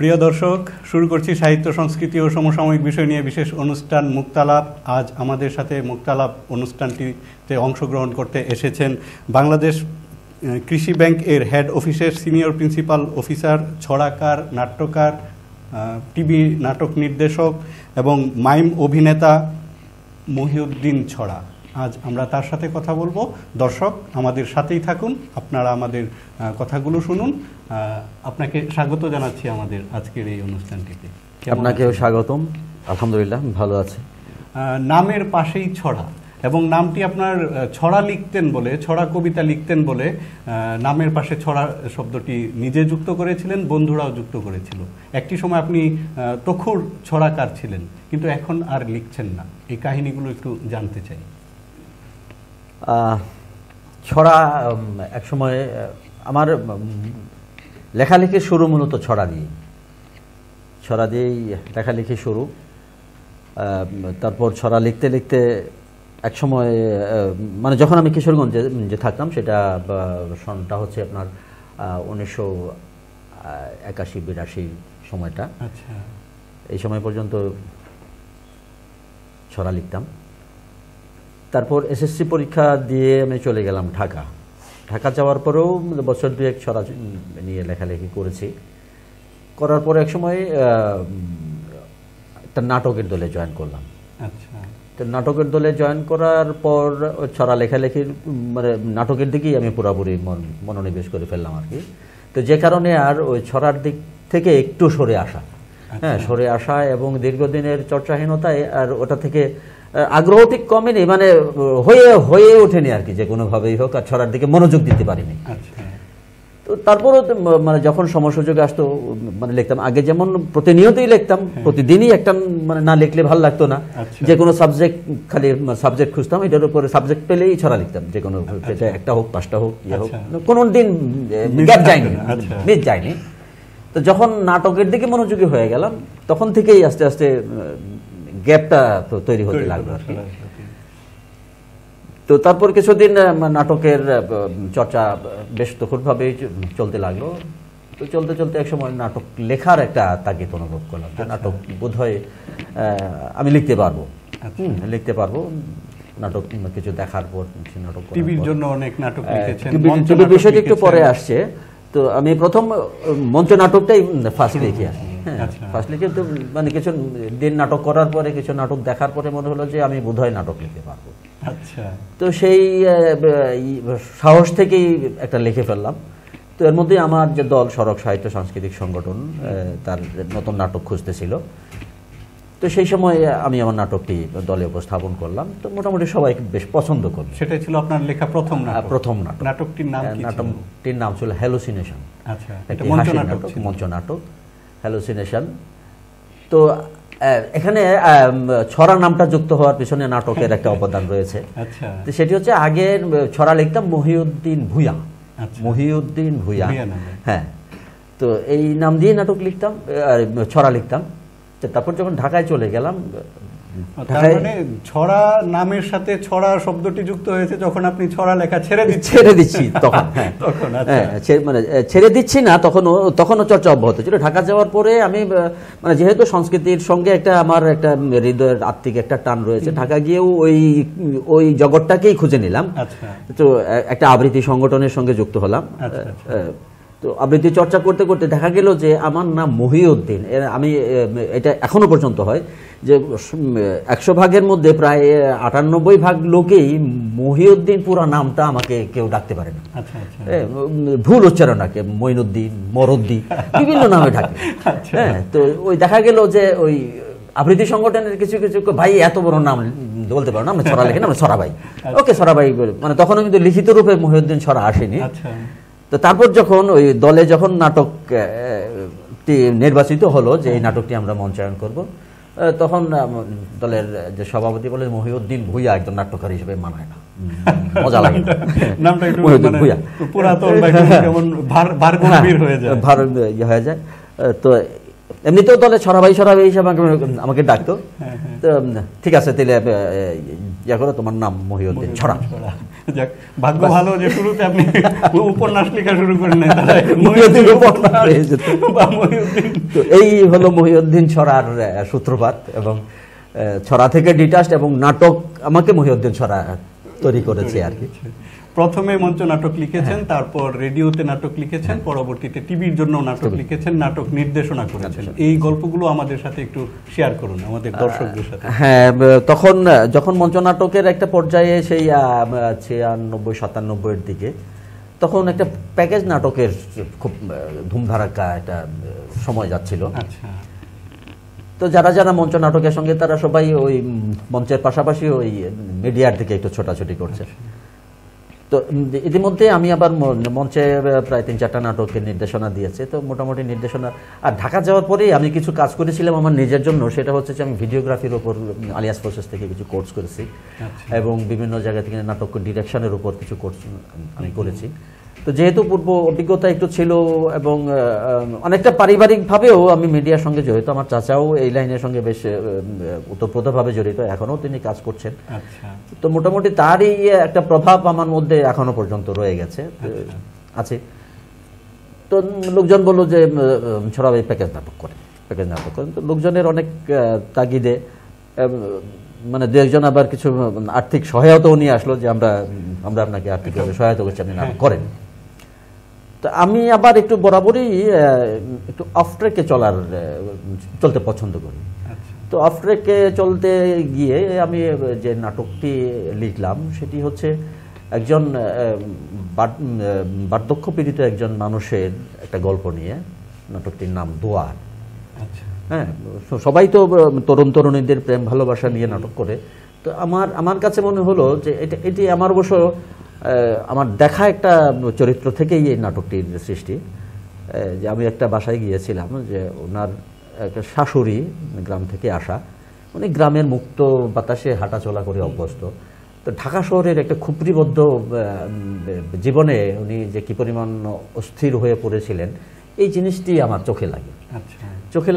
প্রিয় দর্শক, শুরু করছি সাহিত্য, সংস্কৃতি ও সমসাময়িক বিষয় নিয়ে বিশেষ অনুষ্ঠান মুক্তালাপ। আজ আমাদের সাথে মুক্তালাপ অনুষ্ঠানটিতে অংশগ্রহণ করতে এসেছেন বাংলাদেশ কৃষি ব্যাংক এর হেড অফিসের সিনিয়র প্রিন্সিপাল অফিসার, ছড়াকার, নাট্যকার, টিভি নাটক নির্দেশক এবং মাইম অভিনেতা মহিউদ্দিন ছড়া। আজ আমরা তার সাথে কথা বলবো। দর্শক আমাদের সাথেই থাকুন, আপনারা আমাদের কথাগুলো শুনুন। আপনাকে স্বাগত জানাচ্ছি আমাদের আজকের এই অনুষ্ঠানটিতে। আপনাকেও স্বাগতম। আলহামদুলিল্লাহ, ভালো আছি। নামের পাশেই ছড়া, এবং নামটি আপনার ছড়া লিখতেন বলে, ছড়া কবিতা লিখতেন বলে নামের পাশে ছড়া শব্দটি নিজে যুক্ত করেছিলেন, বন্ধুরাও যুক্ত করেছিল। একটি সময় আপনি তখুর ছড়াকার ছিলেন, কিন্তু এখন আর লিখছেন না। এই কাহিনীগুলো একটু জানতে চাই। ছড়া একসময় আমার লেখালেখির শুরু মূলত ছড়া দিয়েই লেখালেখি শুরু। তারপর ছড়া লিখতে লিখতে একসময় মানে যখন আমি কিশোরগঞ্জে যে থাকতাম, সেটা সনটা হচ্ছে আপনার 1981-82 সময়টা। আচ্ছা, এই সময় পর্যন্ত ছড়া লিখতাম। তারপর এসএসসি পরীক্ষা দিয়ে আমি চলে গেলাম ঢাকা যাওয়ার পরেও বছর দুয়েক ছড়া নিয়ে লেখালেখি করেছি। করার পর একসময় একটা নাটকের দলে জয়েন করলাম। আচ্ছা, তো নাটকের দলে জয়েন করার পর ছড়া লেখালেখির মানে নাটকের দিকেই আমি পুরোপুরি মনোনিবেশ করে ফেললাম আর কি। তো যে কারণে আর ওই ছড়ার দিক থেকে একটু সরে আসা, সরে আসা এবং দীর্ঘদিনের চর্চাহীনতায় আর ওটা থেকে আগ্রহ ঠিক কমেনি, মানে হয়ে ওঠেনি আর কি, যে কোনোভাবেই হোক আর ছড়ার দিকে মনোযোগ দিতে পারিনি। তো তারপরও মানে যখন সময় সুযোগ আসতো মানে লিখতাম। আগে যেমন প্রতিনিয়তই লিখতাম, প্রতিদিনই একটা মানে না লিখলে ভালো লাগতো না। যে কোনো সাবজেক্ট, খালি সাবজেক্ট খুঁজতাম, এটার উপরে সাবজেক্ট পেলেই ছড়া লিখতাম, যে কোনো একটা হোক, পাঁচটা হোক, ইয়ে হোক, কোনো দিন গ্যাপ যায়নি, মিস যায়নি। তো যখন নাটকের দিকে মনোযোগী হয়ে গেলাম, তখন থেকেই আস্তে আস্তে গ্যাপটা তৈরি হতে লাগলো আর কি। তো তারপর কিছুদিন নাটকের চর্চা বেশ তখনভাবেই চলতে লাগলো। তো চলতে চলতে একসময় নাটক লেখার একটা তাগিদ অনুভব করলাম, যে নাটক বোধহয় আমি লিখতে পারবো। নাটক কিছু দেখার পর নাটক, টিভির জন্য অনেক নাটক লিখেছেন। টিভি বিষয়টি একটু পরে আসছে। তো আমি প্রথম মঞ্চ নাটকটাই ফার্স্ট লিখে আসি। ফার্স্ট লিখে তো মানে কিছু দিন নাটক করার পরে, কিছু নাটক দেখার পরে মনে হলো যে আমি বোধহয় নাটক লিখতে পারবো। আচ্ছা, তো সেই সাহস থেকেই একটা লিখে ফেললাম। তো এর মধ্যে আমার যে দল, সড়ক সাহিত্য সাংস্কৃতিক সংগঠন, তার নতুন নাটক খুঁজতেছিল। তো সেই সময় আমি আমার নাটকটি দলে উপস্থাপন করলাম। তো মোটামুটি সবাই বেশ পছন্দ করল। সেটাই ছিল আপনার লেখা প্রথম নাটক। নাটকটির নাম ছিল হ্যালুসিনেশন। আচ্ছা, এটা মঞ্চ নাটক হ্যালুসিনেশন। তো এখানে ছড়া নামটা যুক্ত হওয়ার পিছনে নাটকের একটা অবদান রয়েছে। তো সেটি হচ্ছে, আগে ছড়া লিখতাম মহিউদ্দিন ভূঁইয়া। হ্যাঁ, তো এই নাম দিয়ে নাটক লিখতাম, ছড়া লিখতাম। তারপর যখন ঢাকায় চলে গেলাম, ছড়া নামের সাথে ছড়া শব্দটি যুক্ত হয়েছে যখন আপনি ছড়া লেখা ছেড়ে দিচ্ছি তখন। মানে ছেড়ে দিচ্ছি না, তখনও চর্চা অব্যাহত ছিল। ঢাকা যাওয়ার পরে আমি মানে যেহেতু সংস্কৃতির সঙ্গে আমার একটা হৃদয়ের আত্মিক একটা টান রয়েছে, ঢাকা গিয়েও ওই জগৎটাকেই খুঁজে নিলাম। তো একটা আবৃত্তি সংগঠনের সঙ্গে যুক্ত হলাম। তো আবৃত্তি চর্চা করতে করতে দেখা গেল যে আমার নাম মহিউদ্দিন। আমি এটা এখনো পর্যন্ত হয় যে 100 ভাগের মধ্যে প্রায় 98 ভাগ লোকেই মহিউদ্দিন পুরো নামটা আমাকে কেউ ডাকতে পারে না। ভুল উচ্চারণ ডাকে, মঈনুদ্দিন, মরদ্দি, বিভিন্ন নামে ডাকে। হ্যাঁ, তো ওই দেখা গেল যে ওই আবৃত্তি সংগঠনের কিছু ভাই এত বড় নাম বলতে পারো না, আমরা ছড়া লিখি না, আমরা ছড়া ভাই। ওকে, ছড়া ভাই। মানে তখনও কিন্তু লিখিত রূপে মহিউদ্দিন ছড়া আসেনি। তো তারপর যখন ওই দলে যখন নাটকটি নির্বাচিত হলো যে এই নাটকটি আমরা মঞ্চায়ন করব, তখন দলের যে সভাপতি বলে, মহিউদ্দিন ভূঁইয়া একজন নাট্যকার হিসেবে মানায় না, মজা লাগে নামটা, মহিউদ্দিন ভূঁইয়া পুরাতন হয়ে যায়। তো এমনিতেও দলে ছড়া ভাই হিসাবে আমাকে ডাকতো। তো ঠিক আছে, তাহলে ইয়া করো, তোমার নাম মহিউদ্দিন ছড়া। যাক, ভাগ্য ভালো যে শুরুতে আপনি উপন্যাস লেখা শুরু করেন নাই, মহিউদ্দিন উপন্যাস হয়ে যেত। বা মহিউদ্দিন। তো এই হলো মহিউদ্দিন ছড়ার সূত্রপাত, এবং ছড়া থেকে ডিটাচড, এবং নাটক আমাকে মহিউদ্দিন ছড়া তৈরি করেছে আর কি। প্রথমে মঞ্চ নাটক লিখেছেন, তারপর রেডিওতে নাটক লিখেছেন, পরবর্তীতে টিভির জন্য নাটক লিখেছেন, নাটক নির্দেশনা করেছেন। এই গল্পগুলো আমাদের সাথে একটু শেয়ার করুন আমাদের দর্শকদের সাথে। হ্যাঁ, তখন যখন মঞ্চ নাটকের একটা পর্যায়ে সেই 96-97 এর দিকে, তখন একটা প্যাকেজ নাটকের খুব ধুমধারাক্কা একটা সময় যাচ্ছিল। আচ্ছা। তো যারা যারা মঞ্চ নাটকের সঙ্গে, তারা সবাই ওই মঞ্চের পাশাপাশি ওই মিডিয়ার দিকে একটু ছোটাছুটি করছে। তো ইতিমধ্যে আমি আবার মঞ্চে প্রায় 3-4টা নাটকের নির্দেশনা দিয়েছে। তো মোটামুটি নির্দেশনা, আর ঢাকা যাওয়ার পরেই আমি কিছু কাজ করেছিলাম আমার নিজের জন্য। সেটা হচ্ছে যে আমি ভিডিওগ্রাফির উপর আলিয়াস প্রসেস থেকে কিছু কোর্স করেছি, এবং বিভিন্ন জায়গা থেকে নাটক ডিরেকশনের উপর কিছু কোর্স আমি করেছি। তো যেহেতু পূর্ব অভিজ্ঞতা একটু ছিল, এবং অনেকটা পারিবারিকভাবেও আমি মিডিয়ার সঙ্গে জড়িত, আমার চাচাও এই লাইনের সঙ্গে বেশ ওতপ্রোতভাবে জড়িত, এখনও তিনি কাজ করছেন। তো মোটামুটি তারই একটা প্রভাব আমার মধ্যে এখনো পর্যন্ত রয়ে গেছে, আছে। তো লোকজন বললো যে ছড়া প্যাকেজ নাটক করেন। তো লোকজনের অনেক তাগিদে, মানে দু একজন আবার কিছু আর্থিক সহায়তাও নিয়ে আসলো, যে আমরা আপনাকে আর্থিকভাবে সহায়তা করছি, আপনি নাটক করেন। তো আমি আবার একটু বরাবরই একটু অফ ট্র্যাকে চলতে পছন্দ করি। তো অফ ট্র্যাকে চলতে গিয়ে আমি যে নাটকটি লিখলাম, সেটি হচ্ছে একজন বার্ধক্য পীড়িত একজন মানুষের একটা গল্প নিয়ে। নাটকটির নাম দোয়ার। হ্যাঁ, সবাই তো তরুণ তরুণীদের প্রেম ভালোবাসা নিয়ে নাটক করে। তো আমার কাছে মনে হলো যে এটি আমার অবশ্য আমার দেখা একটা চরিত্র থেকেই এই নাটকটির সৃষ্টি। যে আমি একটা বাসায় গিয়েছিলাম, যে ওনার একটা শাশুড়ি গ্রাম থেকে আসা, উনি গ্রামের মুক্ত বাতাসে হাঁটাচলা করে অভ্যস্ত। তো ঢাকা শহরের একটা খুপরিবদ্ধ জীবনে উনি যে কি পরিমাণ অস্থির হয়ে পড়েছিলেন, এই জিনিসটি আমার চোখে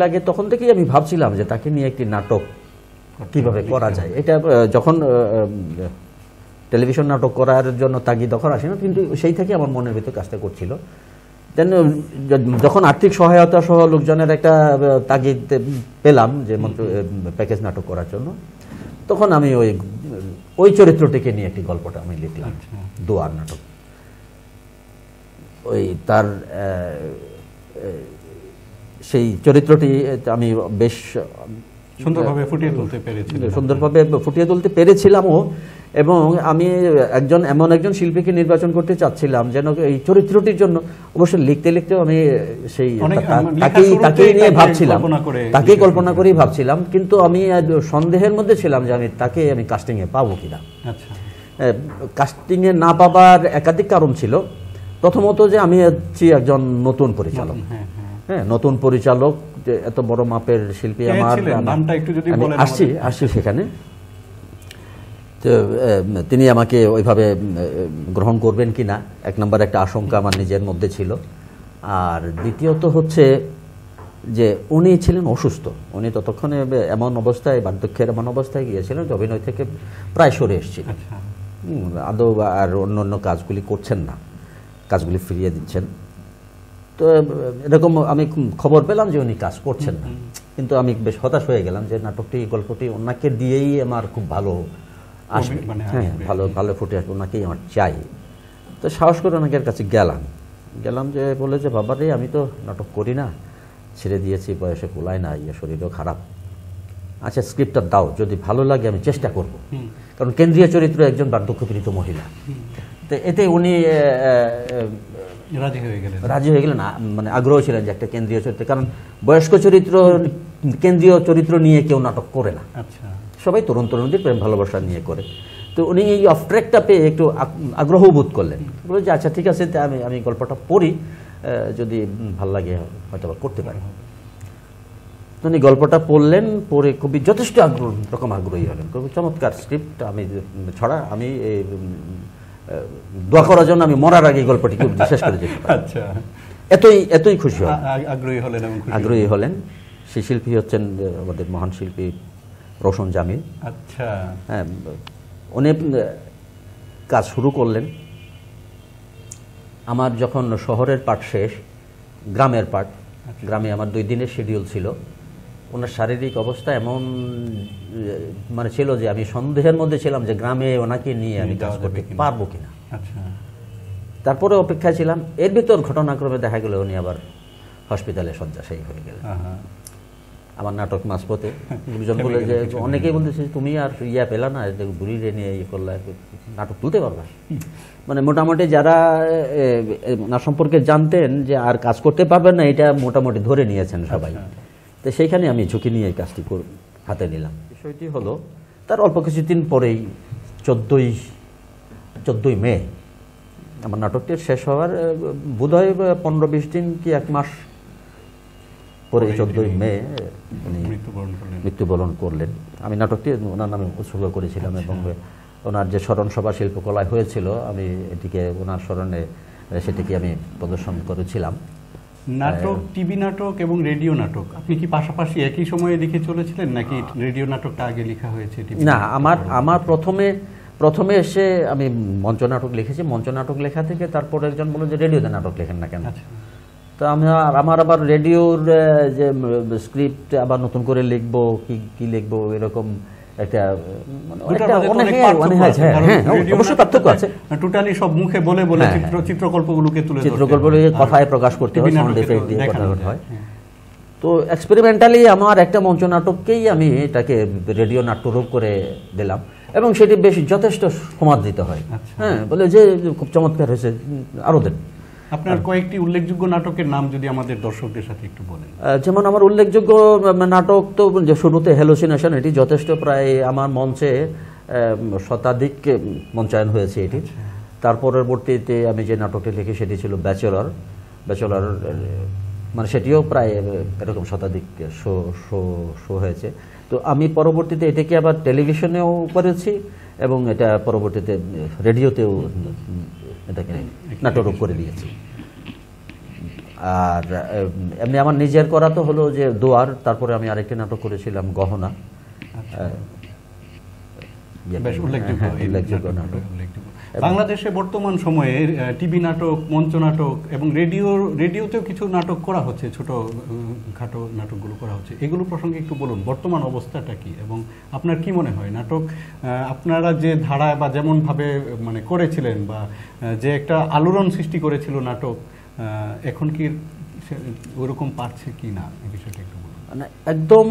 লাগে। তখন থেকেই আমি ভাবছিলাম যে তাকে নিয়ে একটি নাটক কিভাবে করা যায়। এটা যখন টেলিভিশন নাটক করার জন্য তাগিদ তখন আসে না, কিন্তু সেই থেকে আমার মনের ভিতর কাজটা করছিল। দেন যখন আর্থিক সহায়তা সহ লোকজনের একটা তাগিদ পেলাম যে প্যাকেজ নাটক করার জন্য, তখন আমি ওই চরিত্রটিকে নিয়ে একটি গল্পটা আমি লিখলাম, দোয়ার নাটক। ওই তার সেই চরিত্রটি আমি বেশ সুন্দরভাবে ফুটিয়ে তুলতে পেরেছিলামও, এবং আমি এমন একজন শিল্পীকে নির্বাচন করতে চাচ্ছিলাম যেন এই চরিত্রটির জন্য, অবশ্য লিখতে লিখতেও আমি সেই তাকেই নিয়ে ভাবছিলাম, তাকেই কল্পনা করেই ভাবছিলাম, কিন্তু আমি সন্দেহের মধ্যে ছিলাম যে আমি কাস্টিংয়ে পাবো কিনা। কাস্টিংয়ে না পাবার একাধিক কারণ ছিল। প্রথমত যে আমি হচ্ছি একজন নতুন পরিচালক, নতুন পরিচালক, যে এত বড় মাপের শিল্পী আমার, আসছি সেখানে। তো তিনি আমাকে ওইভাবে গ্রহণ করবেন কিনা, এক নম্বর একটা আশঙ্কা আমার নিজের মধ্যে ছিল। আর দ্বিতীয়ত হচ্ছে যে উনি ছিলেন অসুস্থ, উনি ততক্ষণে বার্ধক্যের এমন অবস্থায় গিয়েছিলেন যে অভিনয় থেকে প্রায় সরে এসেছিলেন, আদৌ আর অন্য কাজগুলি করছেন না, কাজগুলি ফিরিয়ে দিচ্ছেন। তো এরকম আমি খবর পেলাম যে উনি কাজ করছেন না, কিন্তু আমি বেশ হতাশ হয়ে গেলাম যে গল্পটি ওনাকে দিয়েই আমার খুব ভালো আসবে, ভালো ফুটে আসবে, ওনাকেই আমার চাই। তো সাহস করে ওনাকের কাছে গেলাম যে বলে যে বাবা রে, আমি তো নাটক করি না, ছেড়ে দিয়েছি, বয়সে কুলায় না, শরীরও খারাপ, আচ্ছা স্ক্রিপ্টটা দাও, যদি ভালো লাগে আমি চেষ্টা করব। কারণ কেন্দ্রীয় চরিত্র একজন বার্ধক্যপীড়িত মহিলা। তো এতে উনি রাজি হয়ে গেলেন, মানে আগ্রহ ছিলেন যে একটা কেন্দ্রীয় চরিত্র, কারণ বয়স্ক কেন্দ্রীয় চরিত্র নিয়ে কেউ নাটক করে না, সবাই তরুণ তরুণীদের প্রেম ভালোবাসা নিয়ে করে। তো উনি এই অফ ট্র্যাকটা পেয়ে একটু আগ্রহ বোধ করলেন, বলে যে আচ্ছা ঠিক আছে, আমি গল্পটা পড়ি, যদি ভাল লাগে হয়তো করতে পারি। উনি গল্পটা পড়লেন, পড়ে খুবই যথেষ্ট রকম আগ্রহী হলেন, খুবই চমৎকার স্ক্রিপ্ট, আমি দোয়া করার জন্য আমি মরার আগে গল্পটি খুব শেষ করে যেতে পারি। এতই খুশি হলেন, আগ্রহী হলেন। সেই শিল্পী হচ্ছেন আমাদের মহান শিল্পী রোশন জামিল। হ্যাঁ, উনি কাজ শুরু করলেন। আমার যখন শহরের পাঠ শেষ, গ্রামের পাঠ, গ্রামে আমার 2 দিনের শিডিউল ছিল। ওনার শারীরিক অবস্থা এমন মানে ছিল যে আমি সন্দেহের মধ্যে ছিলাম যে গ্রামে ওনাকে নিয়ে আমি কাজ করতে পারবো কিনা। তারপরে অপেক্ষায় ছিলাম। এর ভিতর ঘটনাক্রমে দেখা গেল উনি আবার হসপিটালে শয্যাশায়ী হয়ে গেলেন। আমার নাটক মাঝপথে গুরুজন বলে যে অনেকেই বলতেছে তুমি আর পেলা না, বুড়িরে নিয়ে করলা, নাটক তুলতে পারবা। মানে মোটামুটি যারা না সম্পর্কে জানতেন যে আর কাজ করতে পারবেন না, এটা মোটামুটি ধরে নিয়েছেন সবাই। তো সেইখানে আমি ঝুঁকি নিয়ে এই কাজটি হাতে নিলাম। বিষয়টি হলো তার অল্প কিছুদিন পরেই 14ই মে আমার নাটকটি শেষ হওয়ার বোধহয় 15-20 দিন কি 1 মাস পরে 14ই মে উনি মৃত্যুবরণ করলেন। আমি নাটকটি ওনার নামে উৎসর্গ করেছিলাম এবং ওনার যে স্মরণ সভা শিল্পকলায় হয়েছিল, আমি এটিকে ওনার স্মরণে সেটিকে আমি প্রদর্শন করেছিলাম। নাটক, টিভি নাটক এবং রেডিও নাটক আপনি কি পাশাপাশি একই সময়ে লিখে চলেছিলেন, নাকি রেডিও নাটকটা আগে লেখা হয়েছে? না, আমার প্রথমে এসে আমি মঞ্চ নাটক লিখেছি। মঞ্চ নাটক লেখা থেকে তারপর একজন বলল যে রেডিওতে নাটক লেখেন না কেন। তো আমার আবার রেডিওর যে স্ক্রিপ্ট আবার নতুন করে লিখবো, কি লিখবো, এরকম একটা অবশ্যই পার্থক্য আছে। টোটালি সব মুখে বলে চিত্রকল্পগুলোকে কথায় প্রকাশ করতে হয়, সাউন্ড এফেক্ট দিয়ে কথা হয়। তো এক্সপেরিমেন্টালি আমার একটা মঞ্চ নাটককেই আমি এটাকে রেডিও নাট্যরূপ করে দিলাম এবং সেটি বেশ যথেষ্ট সমাদৃত হয়। হ্যাঁ, বলে যে খুব চমৎকার হয়েছে, আরো দেন। আপনার কয়েকটি উল্লেখযোগ্য নাটকের নাম যদি আমাদের দর্শকদের সাথে একটু বলেন। যেমন আমার উল্লেখযোগ্য নাটক তো যে শুরুতে হ্যালুসিনেশন, এটি যথেষ্ট প্রায় আমার মঞ্চে শতাধিক মঞ্চায়ন হয়েছে এটি। তার পরবর্তীতে আমি যে নাটকটি লিখি সেটি ছিল ব্যাচেলর, মানে সেটিও প্রায় এরকম শতাধিক শো হয়েছে। তো আমি পরবর্তীতে এটাকে আবার টেলিভিশনেও করেছি এবং এটা পরবর্তীতে রেডিওতেও এটাকে নাটক করে দিয়েছি। আর এমনি আমার নিজের করা তো হলো যে দোয়ার, তারপরে আমি আরেকটি নাটক করেছিলাম গহনা। উল্লেখযোগ্য নাটক। বাংলাদেশে বর্তমান সময়ে টিভি নাটক, মঞ্চ নাটক এবং রেডিওতেও কিছু নাটক করা হচ্ছে, ছোট খাটো নাটকগুলো করা হচ্ছে। এগুলো প্রসঙ্গে একটু বলুন, বর্তমান অবস্থাটা কি এবং আপনার কি মনে হয় নাটক আপনারা যে ধারায় বা যেমনভাবে মানে করেছিলেন বা যে একটা আলোড়ন সৃষ্টি করেছিল নাটক, এখন কি ওরকম পারছে কি না, এই বিষয়টা একটু বলুন। মানে একদম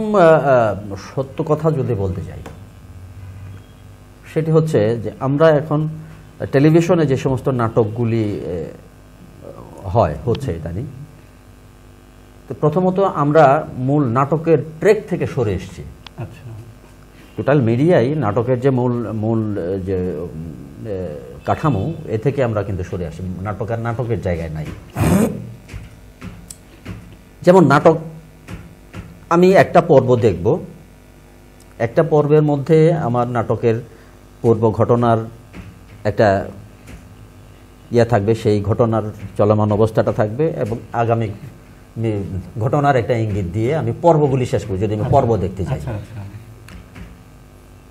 সত্য কথা যদি বলতে চাই, সেটি হচ্ছে যে আমরা এখন টেলিভিশনে যে সমস্ত নাটকগুলি হচ্ছে ইদানিং, তো প্রথমত আমরা মূল নাটকের ট্র্যাক থেকে সরে এসেছি। আচ্ছা, টোটাল মিডিয়াই নাটকের যে মূল যে কাঠামো, এ থেকে আমরা কিন্তু সরে আসি, নাটকের জায়গায় নাই। যেমন নাটক, আমি একটা পর্ব দেখব, একটা পর্বের মধ্যে আমার নাটকের পূর্ব ঘটনার একটা থাকবে, সেই ঘটনার চলমান অবস্থাটা থাকবে এবং আগামী ঘটনার একটা ইঙ্গিত দিয়ে আমি পর্বগুলি শেষ করি যদি আমি পর্ব দেখতে চাই।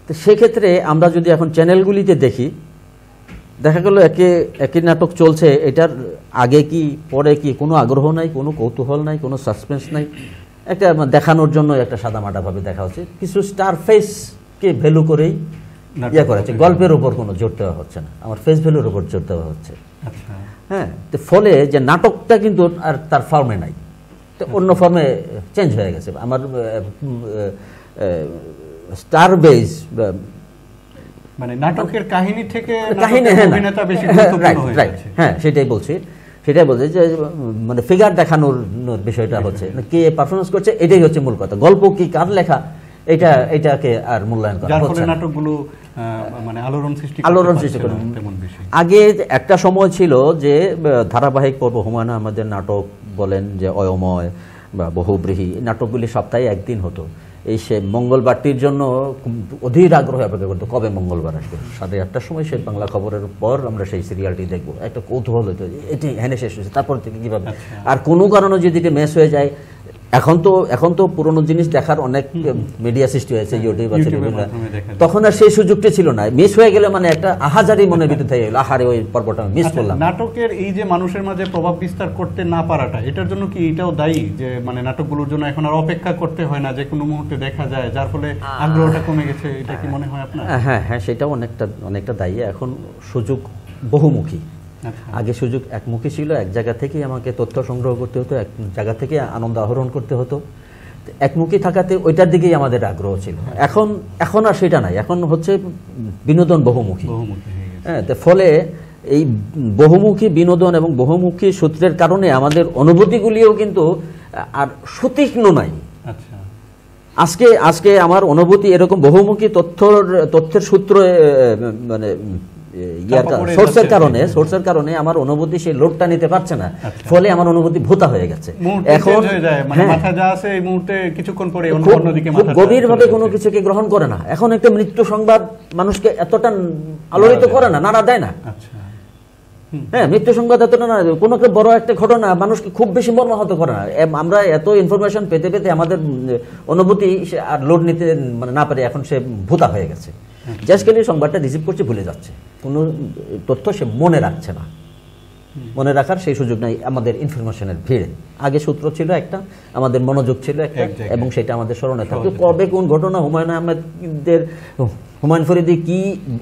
তো সেক্ষেত্রে আমরা যদি এখন চ্যানেলগুলিতে দেখি, দেখা গেল একই নাটক চলছে, এটার আগে কি পরে কি কোনো আগ্রহ নাই, কোনো কৌতূহল নাই, কোনো সাসপেন্স নাই, একটা দেখানোর জন্য একটা সাদামাটাভাবে দেখা হচ্ছে। কিছু স্টার ফেসকে ভ্যালু করেই করেছে, গল্পের উপর কোনো জোর দেওয়া হচ্ছে না, আমার ফেস ভ্যালুর উপর জোর দেওয়া হচ্ছে। হ্যাঁ, তো ফলে যে নাটকটা কিন্তু আর তার ফর্মে নাই, তো অন্য ফর্মে চেঞ্জ হয়ে গেছে। আমার স্টার বেস মানে নাটকের কাহিনী থেকে অভিনেতা বেশি গুরুত্বপূর্ণ হয়ে যাচ্ছে। হ্যাঁ, সেটাই বলছি যে মানে ফিগার দেখানোর বিষয়টা হচ্ছে, কে পারফরমেন্স করছে, এটাই হচ্ছে মূল কথা। গল্প কি, কার লেখা, এটাকে আর মূল্যায়ন করা হচ্ছে না। নাটকগুলো মানে আলোড়ন সৃষ্টি করে। আগে একটা সময় ছিল যে ধারাবাহিক পর্ব, হুমায়ুন আহমেদের নাটক বলেন যে অয়ময় বা বহুব্রীহি, নাটকগুলি সপ্তাহে একদিন হতো। এই সে মঙ্গলবারটির জন্য অধীর আগ্রহে অপেক্ষা করতো, কবে মঙ্গলবার আসবে। 8:30টার সময় সে বাংলা খবরের পর আমরা সেই সিরিয়ালটি দেখবো, একটা কৌতূহল হতো, এটি হেনে শেষ হয়েছে, তারপর থেকে কীভাবে। আর কোনো কারণে যদি এটা মেস হয়ে যায়, এখন তো পুরনো জিনিস দেখার অনেক মিডিয়া সৃষ্টি হয়েছে, ইউটিউব আছে বিভিন্ন, তখন তখন আর সেই সুযোগটা ছিল না। মিস হয়ে গেলে মানে একটা আহাজারি মনের ভিতরে থেকে গেল, আহারে ওই পর্বটা মিস করলাম। নাটকের এই যে মানুষের মাঝে প্রভাব বিস্তার করতে না পারাটা, এটার জন্য কি এটাও দায়ী যে মানে নাটকগুলোর জন্য এখন আর অপেক্ষা করতে হয় না, যে কোনো মুহূর্তে দেখা যায়, যার ফলে আগ্রহটা কমে গেছে, এটা কি মনে হয় আপনার? হ্যাঁ হ্যাঁ, সেটাও অনেকটা দায়ী। এখন সুযোগ বহুমুখী। আগে সুযোগ একমুখী ছিল, এক জায়গা থেকেই আমাকে তথ্য সংগ্রহ করতে হতো, এক জায়গা থেকে আনন্দ আহরণ করতে হতো, একমুখী থাকাতে ওইটার দিকেই আমাদের আগ্রহ ছিল। এখন আর সেটা নাই, এখন হচ্ছে বিনোদন বহুমুখী। হ্যাঁ, ফলে এই বহুমুখী বিনোদন এবং বহুমুখী সূত্রের কারণে আমাদের অনুভূতিগুলিও কিন্তু আর সুতীক্ষ্ণ নাই। আজকে আমার অনুভূতি এরকম বহুমুখী তথ্যের সূত্র মানে সোর্সের কারণে আমার অনুভূতি সেই লোডটা নিতে পারছে না, ফলে আমার অনুভূতি ভোতা হয়ে গেছে। এখন গভীরভাবে কোনো কিছুকে গ্রহণ করে না। এখন একটা মৃত্যু সংবাদ মানুষকে এতটা আলোড়িত করে না, নাড়া দেয় না। হ্যাঁ, মৃত্যু সংবাদ এতটা না, কোনো একটা বড় একটা ঘটনা মানুষকে খুব বেশি মর্মাহত করে না। আমরা এত ইনফরমেশন পেতে পেতে আমাদের অনুভূতি আর লোড নিতে মানে না পারে, এখন সে ভোতা হয়ে গেছে। জাস্ট খালি সংবাদটা রিসিভ করছে, ভুলে যাচ্ছে, কোনো তথ্য সে মনে রাখছে না। মনে রাখার সেই সুযোগ নাই আমাদের ইনফরমেশনের ভিড়ে। আগে সূত্র ছিল একটা, আমাদের মনোযোগ ছিল একটা, এবং সেটা আমাদের স্মরণে থাকতো। কবে কোন ঘটনা, হুমায়ুন ফরিদি কি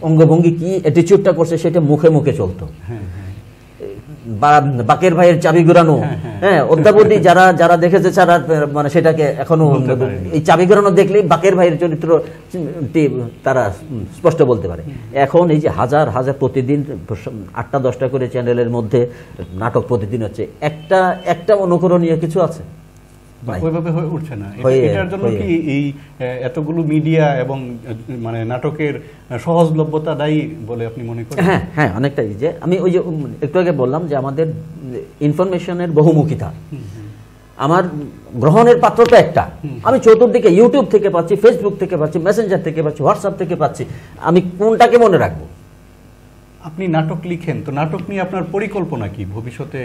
অঙ্গভঙ্গি, কি অ্যাটিটিউডটা করছে, সেটা মুখে মুখে চলতো। বাকের ভাইয়ের চাবি ঘুরানো, হ্যাঁ, অদ্যাবধি যারা দেখেছে যারা মানে সেটাকে এখনো এই চাবি ঘুরানো দেখলেই বাকের ভাইয়ের চরিত্র তারা স্পষ্ট বলতে পারে। এখন এই যে হাজার হাজার প্রতিদিন 8টা-10টা করে চ্যানেলের মধ্যে নাটক প্রতিদিন হচ্ছে, একটা অনুকরণীয় কিছু আছে ওইভাবে হয়ে উঠছে না। এটার জন্য কি এই এতগুলো মিডিয়া এবং মানে নাটকের সহজলভ্যতা দায়ী বলে আপনি মনে করেন? হ্যাঁ হ্যাঁ, অনেকটাই। যে আমি ওই যে একটু আগে বললাম যে আমাদের ইনফরমেশনের বহুমুখিতা, আমার গ্রহণের পাত্রটা একটা, আমি চতুর্দিকে ইউটিউব থেকে পাচ্ছি, ফেসবুক থেকে পাচ্ছি, মেসেঞ্জার থেকে পাচ্ছি, হোয়াটসঅ্যাপ থেকে পাচ্ছি, আমি কোনটাকে মনে রাখবো? আপনি নাটক লিখেন, তো নাটক নিয়ে আপনার পরিকল্পনা কি? ভবিষ্যতে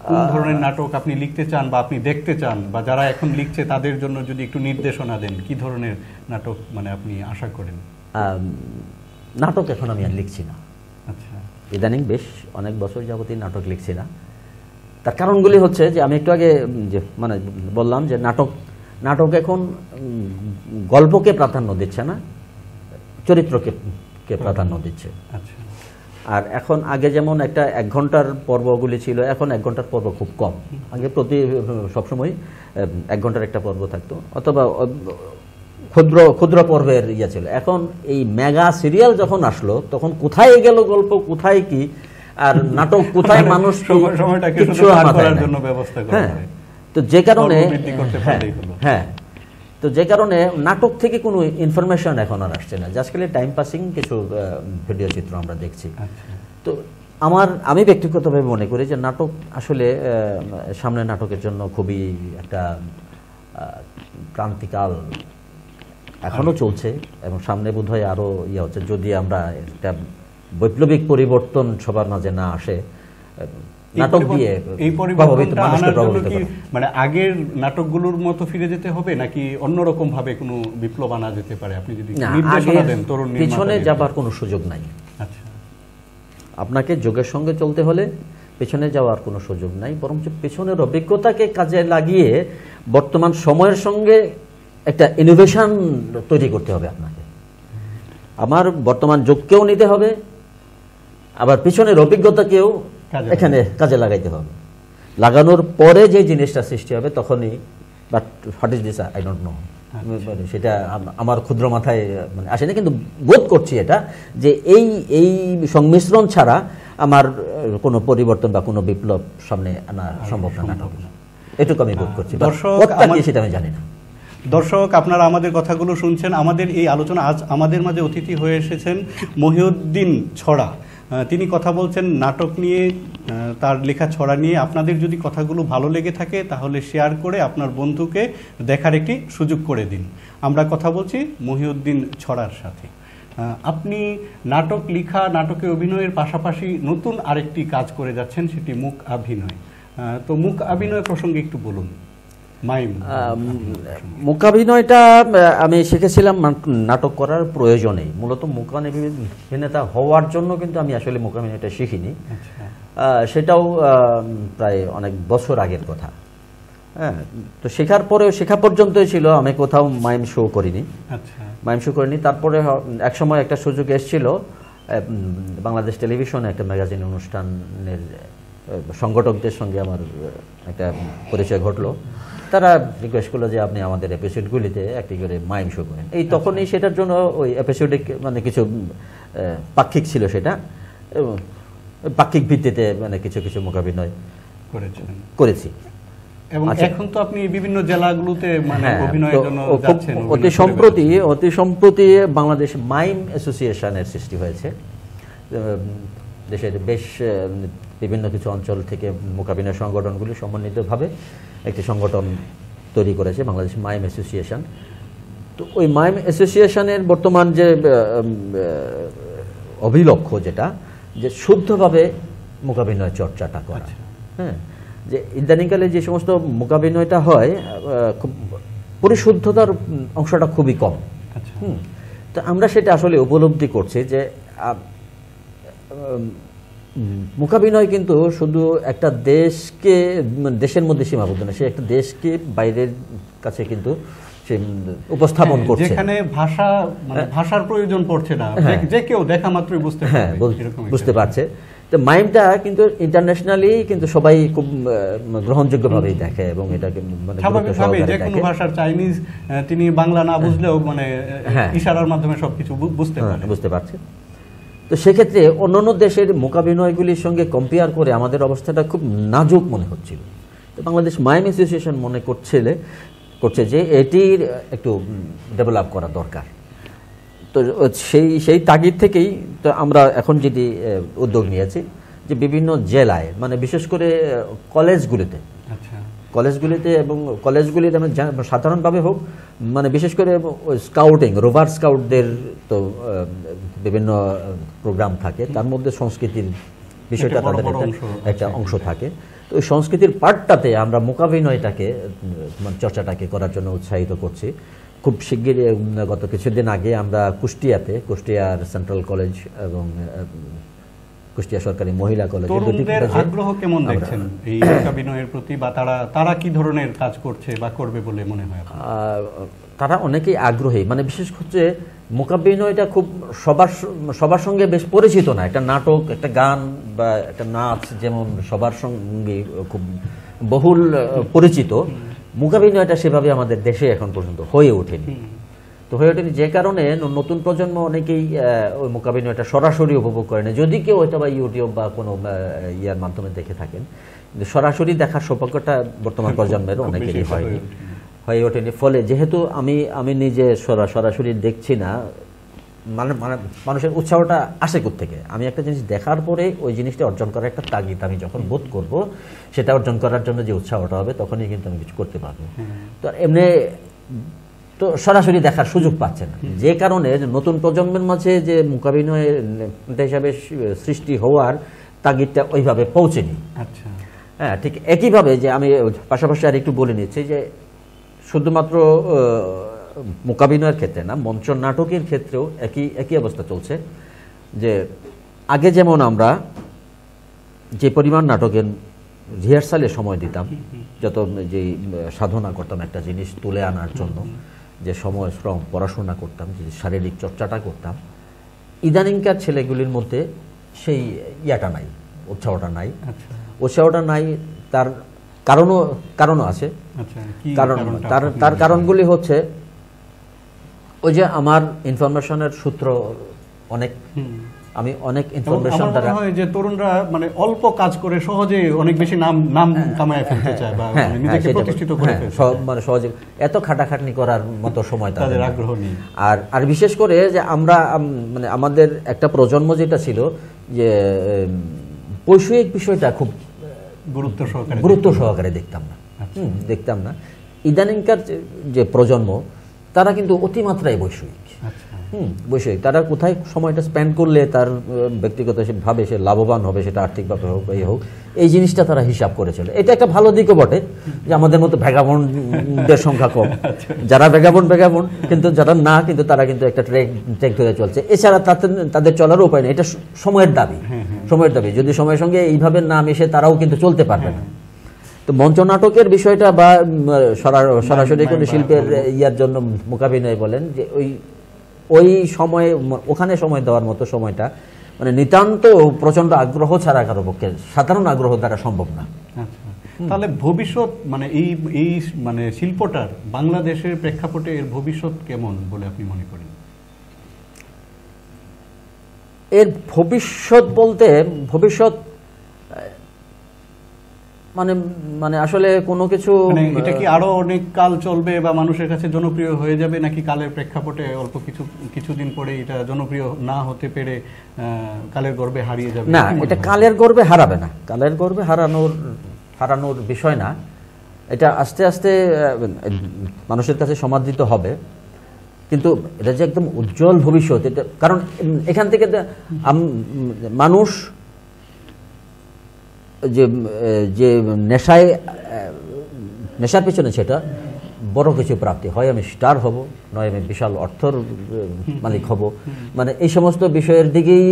কোন ধরনের নাটক আপনি লিখতে চান বা আপনি দেখতে চান, বা যারা এখন লিখছে তাদের জন্য যদি একটু নির্দেশনা দেন, কি ধরনের নাটক মানে আপনি আশা করেন? নাটক এখন আমি আর লিখছি না। আচ্ছা, ইদানিং বেশ অনেক বছর যাবতীয় নাটক লিখছি না। তার কারণগুলি হচ্ছে যে আমি একটু আগে যে মানে বললাম যে নাটক এখন গল্পকে প্রাধান্য দিচ্ছে না, চরিত্রকে প্রাধান্য দিচ্ছে। আচ্ছা। আর এখন আগে যেমন একটা 1 ঘন্টার পর্বগুলি ছিল, এখন 1 ঘন্টার পর্ব খুব কম। আগে সবসময় 1 ঘন্টার একটা পর্ব থাকতো, অথবা ক্ষুদ্র পর্বের ইয়ে ছিল। এখন এই মেগা সিরিয়াল যখন আসলো, তখন কোথায় গেল গল্প, কোথায় কি আর নাটক কোথায়, মানুষ তো যে কারণে তো যে কারণে নাটক থেকে কোনো ইনফরমেশন এখন আর আসছে না, জাস্ট খালি টাইম পাসিং কিছু ভিডিও চিত্র আমরা দেখছি। তো আমি ব্যক্তিগতভাবে মনে করি যে নাটক আসলে সামনে নাটকের জন্য খুবই একটা ক্রান্তিকাল এখনো চলছে, এবং সামনে বোধহয় আরো ইয়ে হচ্ছে, যদি আমরা একটা বৈপ্লবিক পরিবর্তন সবার মাঝে না আসে। নাটক দিয়ে এই পরিবর্তনটা আনার জন্য কি মানে আগের নাটকগুলোর মতো ফিরে যেতে হবে, নাকি অন্যরকম ভাবে কোনো বিপ্লব আনা যেতে পারে? আপনি যদি নির্দেশনা দেন তরুণ নির্মাতা। পিছনে যাবার কোনো সুযোগ নাই। আচ্ছা, আপনাকে যুগের সঙ্গে চলতে হলে পেছনে যাওয়ার কোনো সুযোগ নাই, বরঞ্চ পেছনের অভিজ্ঞতাকে কাজে লাগিয়ে বর্তমান সময়ের সঙ্গে একটা ইনোভেশন তৈরি করতে হবে আপনাকে। আমার বর্তমান যুগকেও নিতে হবে, আবার পিছনের অভিজ্ঞতাকেও এখানে কাজে লাগাইতে হবে। লাগানোর পরে যে জিনিসটা সৃষ্টি হবে তখনই, but what is this I don't know, সেটা আমার ক্ষুদ্র মাথায় মানে আসেনি, কিন্তু বোধ করছি এটা যে এই সংমিশ্রণ ছাড়া আমার কোনো পরিবর্তন বা কোনো বিপ্লব সামনে আনা সম্ভব না। এটুকু আমি বোধ করছি, সেটা আমি জানি না। দর্শক, আপনারা আমাদের কথাগুলো শুনছেন। আমাদের এই আলোচনা আজ আমাদের মাঝে অতিথি হয়ে এসেছেন মহিউদ্দিন ছড়া। তিনি কথা বলছেন নাটক নিয়ে, তার লেখা ছড়া নিয়ে। আপনাদের যদি কথাগুলো ভালো লেগে থাকে তাহলে শেয়ার করে আপনার বন্ধুকে দেখার একটি সুযোগ করে দিন। আমরা কথা বলছি মহিউদ্দিন ছড়ার সাথে। আপনি নাটক লেখা, নাটকে অভিনয়ের পাশাপাশি নতুন আরেকটি কাজ করে যাচ্ছেন, সেটি মুখ অভিনয়। তো মুখ অভিনয় প্রসঙ্গে একটু বলুন। মাইম মূকাভিনয়টা আমি শিখেছিলাম নাটক করার প্রয়োজনেই, মূলত মূকাভিনেতা হওয়ার জন্য কিন্তু আমি আসলে মূকাভিনয়টা শিখিনি। সেটাও প্রায় অনেক বছর আগের কথা। হ্যাঁ, তো শেখা পর্যন্তই ছিল, আমি কোথাও মাইম শো করিনি। তারপরে এক সময় একটা সুযোগ এসেছিল, বাংলাদেশ টেলিভিশনে একটা ম্যাগাজিন অনুষ্ঠানের সংগঠকদের সঙ্গে আমার একটা পরিচয় ঘটলো। তারা রিকোয়েস্ট করলো যে আপনি আমাদের এপিসোডগুলিতে একটি করে মাইম শো করেন। এই তখনই সেটার জন্য ওই এপিসোডে মানে কিছু পাক্ষিক ছিল, সেটা পাক্ষিক ভিত্তিতে মানে কিছু কিছু মূকাভিনয় করেছি। এবং এখন তো আপনি বিভিন্ন জেলাগুলোতে মানে অভিনয়ের জন্য যাচ্ছেন। অতি সম্প্রতি বাংলাদেশ মাইম অ্যাসোসিয়েশনের সৃষ্টি হয়েছে। দেশের বেশ বিভিন্ন কিছু অঞ্চল থেকে মূকাভিনয় সংগঠনগুলি সমন্বিতভাবে একটি সংগঠন তৈরি করেছে, বাংলাদেশ মাইম অ্যাসোসিয়েশন। তো ওই মাইম অ্যাসোসিয়েশনের বর্তমান যে অভিলক্ষ্য, যেটা যে শুদ্ধভাবে মূকাভিনয় চর্চাটা করা। হ্যাঁ, যে ইদানিংকালে যে সমস্ত মূকাভিনয়টা হয়, খুব পরিশুদ্ধতার অংশটা খুবই কম। তো আমরা সেটা আসলে উপলব্ধি করছি যে মূকাভিনয় কিন্তু শুধু একটা দেশকে, দেশের মধ্যে সীমাবদ্ধ না, সে একটা দেশকে বাইরের কাছে কিন্তু সে উপস্থাপন করছে, যেখানে ভাষার প্রয়োজন পড়ছে না, যে কেউ দেখা মাত্রই বুঝতে পারছে। তো মাইমটা কিন্তু ইন্টারন্যাশনালি কিন্তু সবাই খুব গ্রহণযোগ্যভাবেই দেখে এবং এটাকে স্বাভাবিকভাবে যে কোনো ভাষার, চাইনিজ তিনি বাংলা না বুঝলেও মানে ইশারার মাধ্যমে সবকিছু বুঝতে পারছে। তো সেক্ষেত্রে অন্যান্য দেশের মূকাভিনয়গুলির সঙ্গে কম্পেয়ার করে আমাদের অবস্থাটা খুব নাজুক মনে হচ্ছিল। তো বাংলাদেশ মাইম অ্যাসোসিয়েশন মনে করছে যে এটির একটু ডেভেলপ করা দরকার। তো সেই তাগিদ থেকেই তো আমরা এখন যেটি উদ্যোগ নিয়েছি যে বিভিন্ন জেলায়, মানে বিশেষ করে কলেজগুলিতে এবং কলেজগুলিতে সাধারণভাবে হোক, মানে বিশেষ করে স্কাউটিং, রোভার স্কাউটদের তো বিভিন্ন প্রোগ্রাম থাকে, তার মধ্যে সংস্কৃতির বিষয়টা তাদের একটা অংশ থাকে। তো ওই সংস্কৃতির পার্টটাতে আমরা মূকাভিনয়টাকে, চর্চাটাকে করার জন্য উৎসাহিত করছি। খুব শিগগিরই গত কিছুদিন আগে আমরা কুষ্টিয়ার সেন্ট্রাল কলেজ এবং কুষ্টিয়া সরকারি মহিলা কলেজ, তরুণদের আগ্রহ কেমন দেখছেন এই মূকাভিনয়ের প্রতি, বা তারা কি ধরনের কাজ করছে বা করবে বলে মনে হয়? তারা অনেকেই আগ্রহী, মানে বিশেষ করে মূকাভিনয়টা খুব সবার সঙ্গে বেশ পরিচিত না। একটা নাটক, একটা গান বা একটা নাচ যেমন সবার সঙ্গে খুব বহুল পরিচিত, মূকাভিনয়টা সেভাবে আমাদের দেশে এখন পর্যন্ত হয়ে ওঠেনি। যে কারণে নতুন প্রজন্ম অনেকেই ওই মূকাভিনয়টা সরাসরি উপভোগ করে না, যদি কেউ হয়তো বা ইউটিউব বা কোনো ইয়ার মাধ্যমে দেখে থাকেন, কিন্তু সরাসরি দেখার সৌভাগ্যটা বর্তমান প্রজন্মের অনেকেরই হয়ে ওঠেনি। ফলে যেহেতু আমি নিজে সরাসরি দেখছি না, মানে মানুষের উৎসাহটা আসে কোত্থেকে? আমি একটা জিনিস দেখার পরে ওই জিনিসটা অর্জন করার একটা তাগিদ আমি যখন বোধ করব, সেটা অর্জন করার জন্য যে উৎসাহটা হবে, তখনই কিন্তু আমি কিছু করতে পারবো। তো এমনি তো সরাসরি দেখার সুযোগ পাচ্ছে না, যে কারণে নতুন প্রজন্মের মাঝে যে মূকাভিনয় হিসাবে সৃষ্টি হওয়ার তাগিদটা ওইভাবে পৌঁছেনি। হ্যাঁ, ঠিক একইভাবে যে আমি পাশাপাশি আর একটু বলে নিচ্ছি যে শুধুমাত্র মূকাভিনয়ের ক্ষেত্রে না, মঞ্চ নাটকের ক্ষেত্রেও একই অবস্থা চলছে। যে আগে যেমন আমরা যে পরিমাণ নাটকের রিহার্সালে সময় দিতাম, যত যে সাধনা করতাম একটা জিনিস তুলে আনার জন্য, যে সময় শ্রম পড়াশোনা করতাম, যে শারীরিক চর্চাটা করতাম, ইদানিংকার ছেলেগুলির মধ্যে সেই ইয়াটা নাই, উৎসাহটা নাই। তার কারণও আছে। তার কারণগুলি হচ্ছে ওই যে আমার ইনফরমেশনের সূত্র আমি অনেক ইনফরমেশন দ্বারা, যে তরুণরা মানে অল্প কাজ করে সহজে অনেক বেশি নাম কামায় ফেলতে চায় বা নিজেকে প্রতিষ্ঠিত করে মানে সহজে এত খাটাখাটনি করার মতো সময় তাদের আগ্রহ নেই। আর বিশেষ করে যে আমরা মানে আমাদের একটা প্রজন্ম যেটা ছিল, যে বৈষয়িক বিষয়টা খুব গুরুত্ব সহকারে দেখতাম না। ইদানিংকার যে প্রজন্ম, তারা কিন্তু অতিমাত্রায় বৈষয়িক। বৈষয়িক, তারা কোথায় সময়টা স্পেন্ড করলে তার ব্যক্তিগত ভাবে সে লাভবান হবে, সেটা আর্থিকভাবে হোক এই হোক, এই জিনিসটা তারা হিসাব করে চলে। এটা একটা ভালো দিকও বটে যে আমাদের মতো ভ্যাগাবন্ডদের সংখ্যা কম, যারা ভ্যাগাবন্ড কিন্তু যারা না, কিন্তু তারা কিন্তু একটা ট্রেক ধরে চলছে। এছাড়া তাদের চলারও উপায় নেই, এটা সময়ের দাবি। যদি সময়ের সঙ্গে এইভাবে না মিশে তারাও কিন্তু চলতে পারবে না। তো মঞ্চনাটকের বিষয়টা বা সরাসরি কোনো শিল্পের ইয়ার জন্য মোকাবিনয় বলেন যে ওই সময়ে ওখানে সময় দেওয়ার মতো সময়টা মানে নিতান্ত প্রচন্ড আগ্রহ ছাড়া কারো পক্ষে, সাধারণ আগ্রহ দ্বারা সম্ভব না। তাহলে ভবিষ্যৎ মানে এই মানে শিল্পটার বাংলাদেশের প্রেক্ষাপটে এর ভবিষ্যৎ কেমন বলে আপনি মনে করেন? এর ভবিষ্যৎ বলতে ভবিষ্যৎ মানে মানে আসলে কোনো কিছু, এটা কি আরো অনেক কাল চলবে বা মানুষের কাছে জনপ্রিয় হয়ে যাবে, নাকি কালের প্রেক্ষাপটে অল্প কিছুদিন পরে এটা জনপ্রিয় না হতে পেরে কালের গর্ভে হারিয়ে যাবে? না, এটা কালের গর্ভে হারাবে না, কালের গর্ভে হারানোর বিষয় না। এটা আস্তে আস্তে মানুষের কাছে সমাদৃত হবে, কিন্তু এটা যে একদম উজ্জ্বল ভবিষ্যৎ, এটা কারণ এখান থেকে মানুষ যে নেশার পেছনে সেটা বড় কিছু প্রাপ্তি, হয় আমি স্টার হব, নয় আমি বিশাল অর্থর মালিক হব, মানে এই সমস্ত বিষয়ের দিকেই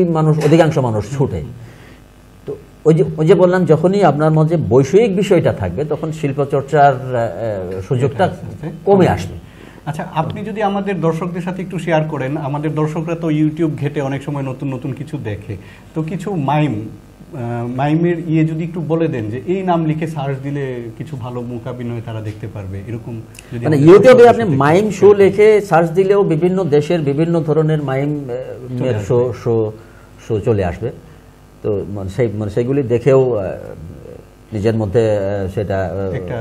অধিকাংশ মানুষ ছুটে। তো ওই যে বললাম, যখনই আপনার মধ্যে বৈষয়িক বিষয়টা থাকবে তখন শিল্পচর্চার সুযোগটা কমে আসবে। আচ্ছা, আপনি যদি আমাদের দর্শকদের সাথে একটু শেয়ার করেন, আমাদের দর্শকরা তো ইউটিউব ঘেটে অনেক সময় নতুন নতুন কিছু দেখে, তো কিছু মাইমের যদি একটু বলে দেন যে এই নাম লিখে সার্চ দিলে কিছু ভালো মূকাভিনয় তারা দেখতে পারবে, এরকম মানে ইউটিউবে আপনি মাইম শো লিখে সার্চ দিলেও বিভিন্ন দেশের বিভিন্ন ধরনের মাইমের শো চলে আসবে। তো সেগুলি দেখেও নিজের মধ্যে সেটা একটা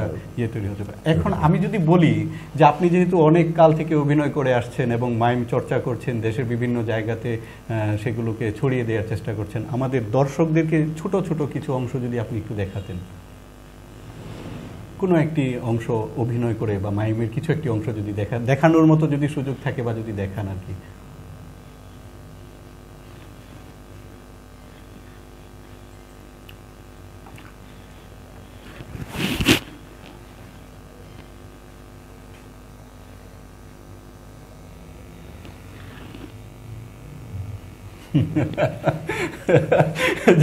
তৈরি হতে পারে। এখন আমি যদি বলি যে আপনি যেহেতু অনেক কাল থেকে অভিনয় করে আসছেন এবং মাইম চর্চা করছেন, দেশের বিভিন্ন জায়গাতে সেগুলোকে ছড়িয়ে দেওয়ার চেষ্টা করছেন, আমাদের দর্শকদেরকে ছোট ছোট কিছু অংশ যদি আপনি একটু দেখাতেন, কোনো একটি অংশ অভিনয় করে বা মাইমের কিছু একটি অংশ যদি দেখানোর মতো যদি সুযোগ থাকে বা যদি দেখান আর কি।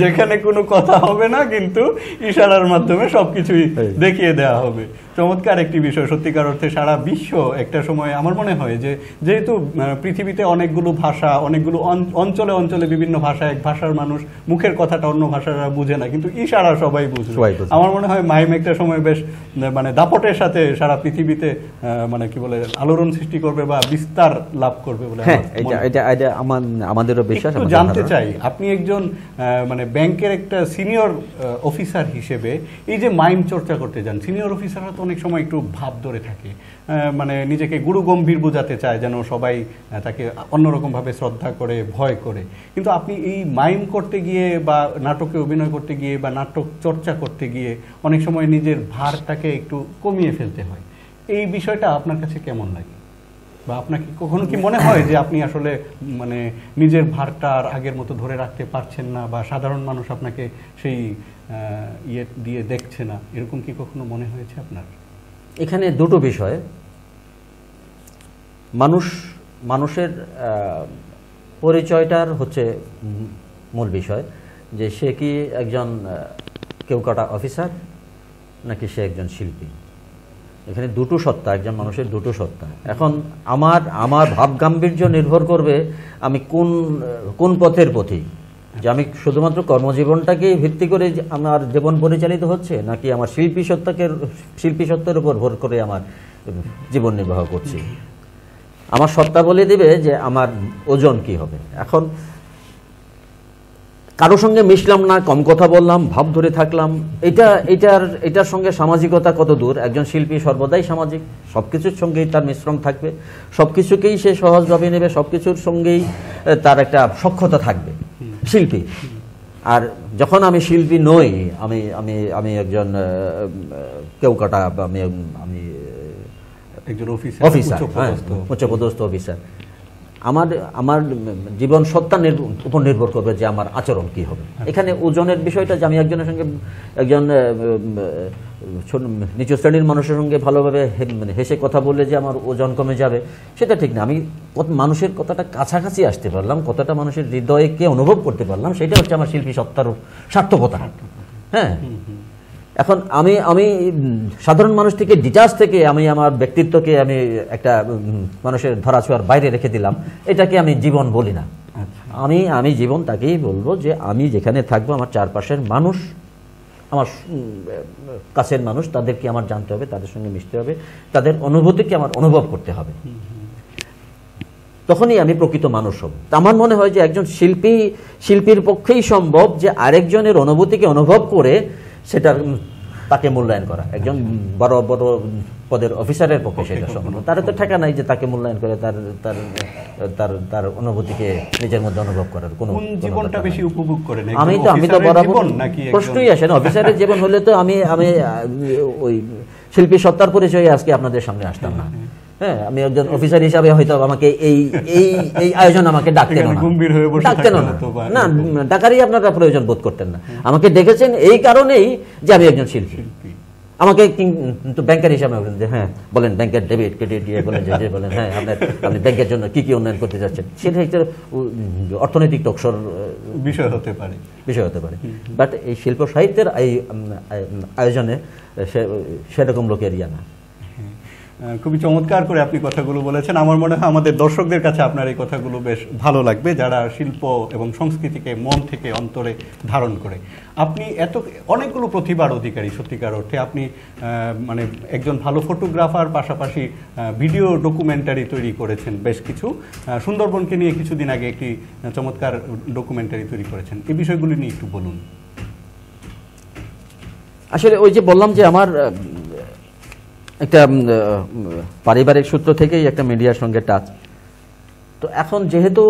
যেখানে কোনো কথা হবে না, কিন্তু ইশারার মাধ্যমে সবকিছুই দেখিয়ে দেওয়া হবে। চমৎকার একটি বিষয়। সত্যিকার অর্থে সারা বিশ্ব একটা সময় আমার মনে হয় যে যেহেতু পৃথিবীতে অনেকগুলো ভাষা, অনেকগুলো অঞ্চলে অঞ্চলে বিভিন্ন ভাষা, এক ভাষার মানুষ মুখের কথাটা অন্য ভাষারা বুঝে না, কিন্তু ইশারা সবাই বুঝে। আমার মনে হয় মাইম একটা সময় বেশ মানে দাপটের সাথে সারা পৃথিবীতে মানে কি বলে আলোড়ন সৃষ্টি করবে বা বিস্তার লাভ করবে বলে আমাদেরও বিশ্বাস। জানতে চাই, আপনি একজন মানে ব্যাংকের একটা সিনিয়র অফিসার হিসেবে এই যে মাইম চর্চা করতে যান, সিনিয়র অফিসাররা তো অনেক সময় একটু ভাব ধরে থাকে, মানে নিজেকে গুরু গম্ভীর বোঝাতে চায় যেন সবাই তাকে অন্যরকমভাবে শ্রদ্ধা করে, ভয় করে। কিন্তু আপনি এই মাইম করতে গিয়ে বা নাটকে অভিনয় করতে গিয়ে বা নাটক চর্চা করতে গিয়ে অনেক সময় নিজের ভারটাকে একটু কমিয়ে ফেলতে হয়। এই বিষয়টা আপনার কাছে কেমন লাগে, বা আপনাকে কখনো কি মনে হয় যে আপনি আসলে মানে নিজের ভারটা আর আগের মতো ধরে রাখতে পারছেন না, বা সাধারণ মানুষ আপনাকে সেই দিয়ে দেখছে না, এরকম কি কখনো মনে হয়েছে আপনার? এখানে দুটো বিষয়। মানুষের পরিচয়টার হচ্ছে মূল বিষয়, যে সে কি একজন কেউকাটা অফিসার নাকি সে একজন শিল্পী। এখানে দুটো সত্তা, একজন মানুষের দুটো সত্তা। এখন আমার ভাব গাম্ভীর্য নির্ভর করবে আমি কোন পথের পথিক, যে আমি শুধুমাত্র কর্মজীবনটাকে ভিত্তি করে আমার জীবন পরিচালিত হচ্ছে, নাকি আমার শিল্পী সত্তার উপর ভর করে আমার জীবন নির্বাহ করছি। আমার সত্তা বলে দিবে যে আমার ওজন কি হবে। এখন কারো সঙ্গে মিশলাম না, কম কথা বললাম, ভাব ধরে থাকলাম, এটার সঙ্গে সামাজিকতা কত দূর। একজন শিল্পী সর্বদাই সামাজিক, সবকিছুর সঙ্গেই তার মিশ্রণ থাকবে, সবকিছুকেই সে সহজভাবে নেবে, সবকিছুর সঙ্গেই তার একটা সখ্যতা থাকবে শিল্পী। আর যখন আমি শিল্পী নই, আমি একজন কেউকাটা, আমি একজন অফিসার, উচ্চপদস্থ অফিসার, আমার আমার জীবন সত্তার উপর নির্ভর করবে যে আমার আচরণ কি হবে। এখানে ওজনের বিষয়টা যে আমি একজনের সঙ্গে একজন নিচু শ্রেণীর মানুষের সঙ্গে ভালোভাবে মানে হেসে কথা বললে যে আমার ওজন কমে যাবে সেটা ঠিক না। আমি মানুষের কতটা কাছাকাছি আসতে পারলাম, কতটা মানুষের হৃদয়কে অনুভব করতে পারলাম, সেটা হচ্ছে আমার শিল্পী সত্তার সার্থকতা। হ্যাঁ, এখন আমি আমি সাধারণ মানুষ থেকে ডিটাচ থেকে আমি আমার ব্যক্তিত্বকে আমি একটা মানুষের ধরাছোঁয়ার বাইরে রেখে দিলাম, এটাকে আমি জীবন বলি না। আমি জীবন তাকেই বলবো যে আমি যেখানে থাকবো আমার চারপাশের মানুষ, আমার কাছের মানুষ, তাদেরকে আমার জানতে হবে, তাদের সঙ্গে মিশতে হবে, তাদের অনুভূতিকে আমার অনুভব করতে হবে, তখনই আমি প্রকৃত মানুষ হব। আমার মনে হয় যে একজন শিল্পীর পক্ষেই সম্ভব যে আরেকজনের অনুভূতিকে অনুভব করে সেটা তাকে মূল্যায়ন করা। একজন বড় বড় পদের অফিসারের পক্ষে সেটা সম্ভব। তার তো ঠেকা নাই যে তাকে মূল্যায়ন করে তার তার তার তার অনুভূতিকে নিজের মধ্যে অনুভব করার কোনো জীবনটা বেশি উপভোগ করে না। আমি তো বরাবর প্রশ্নই আসে না অফিসারের জীবন হলে তো আমি ওই শিল্পী সত্তার পরিচয়ে আজকে আপনাদের সামনে আসতাম না। হ্যাঁ, আমি একজন অফিসার হিসাবে হয়তো আমাকে এই এই এই আয়োজন আমাকে ডাকতেন না, ডাকারই আপনারা প্রয়োজন বোধ করতেন না। আমাকে ডেকেছেন এই কারণেই যে আমি একজন শিল্পী। আমাকে কিন্তু ব্যাংকার হিসাবে যে হ্যাঁ বলেন ব্যাংকের ডেবিট ক্রেডিট দিয়ে বলেন যে বলেন হ্যাঁ আপনি ব্যাংকের জন্য কি কি উন্নয়ন করতে যাচ্ছেন, সেটা একটা অর্থনৈতিক টকশোর বিষয় হতে পারে। বাট এই শিল্প সাহিত্যের এই আয়োজনে সেরকম লোকের ইয়া না। খুবই চমৎকার করে আপনি কথাগুলো বলেছেন। আমার মনে হয় আমাদের দর্শকদের কাছে আপনার এই কথাগুলো বেশ ভালো লাগবে, যারা শিল্প এবং সংস্কৃতিকে মন থেকে অন্তরে ধারণ করে। আপনি অনেকগুলো প্রতিভার অধিকারী সত্যিকার অর্থে। আপনি মানে একজন ভালো ফটোগ্রাফার, পাশাপাশি ভিডিও ডকুমেন্টারি তৈরি করেছেন বেশ কিছু। সুন্দরবনকে নিয়ে কিছুদিন আগে একটি চমৎকার ডকুমেন্টারি তৈরি করেছেন, এই বিষয়গুলি নিয়ে একটু বলুন। আসলে ওই যে বললাম যে আমার একটা পারিবারিক সূত্র থেকেই একটা মিডিয়ার সঙ্গে টাচ। তো এখন যেহেতু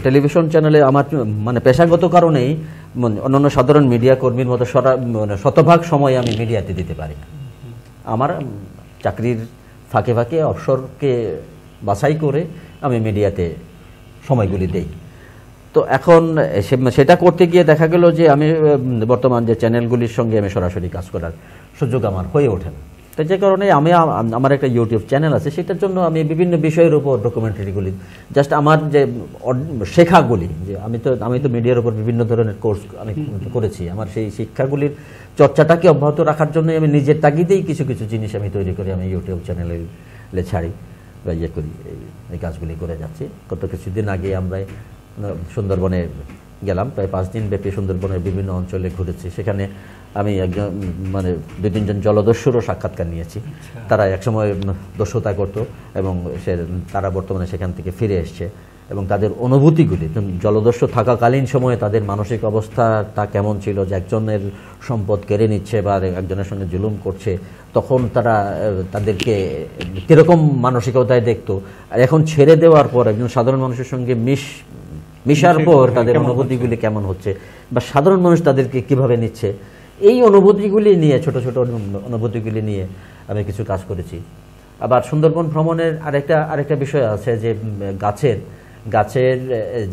টেলিভিশন চ্যানেলে আমার মানে পেশাগত কারণেই অন্যান্য সাধারণ মিডিয়া কর্মীর মতো শতভাগ সময় আমি মিডিয়াতে দিতে পারি না। আমার চাকরির ফাঁকে ফাঁকে অবসরকে বাছাই করে আমি মিডিয়াতে সময়গুলি দেই। তো এখন সেটা করতে গিয়ে দেখা গেল যে আমি বর্তমান যে চ্যানেলগুলির সঙ্গে আমি সরাসরি কাজ করার সুযোগ আমার হয়ে ওঠে না। তো যে কারণে আমার একটা ইউটিউব চ্যানেল আছে, সেটার জন্য আমি বিভিন্ন বিষয়ের উপর ডকুমেন্টারিগুলি জাস্ট আমার যে শেখাগুলি, যে আমি তো মিডিয়ার উপর বিভিন্ন ধরনের কোর্স আমি করেছি, আমার সেই শিক্ষাগুলির চর্চাটাকে অব্যাহত রাখার জন্য আমি নিজের তাগিদেই কিছু কিছু জিনিস আমি তৈরি করি, আমি ইউটিউব চ্যানেলে ছাড়ি বা ইয়ে করি, এই কাজগুলি করে যাচ্ছি। গত কিছুদিন আগে আমরা সুন্দরবনে গেলাম, প্রায় 5 দিন ব্যাপী সুন্দরবনের বিভিন্ন অঞ্চলে ঘুরেছি। সেখানে আমি একজন মানে 2-3 জন জলদস্যুরও সাক্ষাৎকার নিয়েছি। তারা একসময় দস্যুতা করতো এবং তারা বর্তমানে সেখান থেকে ফিরে এসছে, এবং তাদের অনুভূতিগুলি জলদস্যু থাকাকালীন সময়ে তাদের মানসিক অবস্থাটা কেমন ছিল, যে একজনের সম্পদ কেড়ে নিচ্ছে বা একজনের সঙ্গে জুলুম করছে, তখন তারা তাদেরকে কীরকম মানসিকতায় দেখতো, আর এখন ছেড়ে দেওয়ার পর একজন সাধারণ মানুষের সঙ্গে মিশার পর তাদের অনুভূতিগুলি কেমন হচ্ছে, বা সাধারণ মানুষ তাদেরকে কিভাবে নিচ্ছে, এই অনুভূতিগুলি নিয়ে ছোট ছোট অনুভূতিগুলি নিয়ে আমি কিছু কাজ করেছি। আবার সুন্দরবন ভ্রমণের আরেকটা বিষয় আছে যে গাছের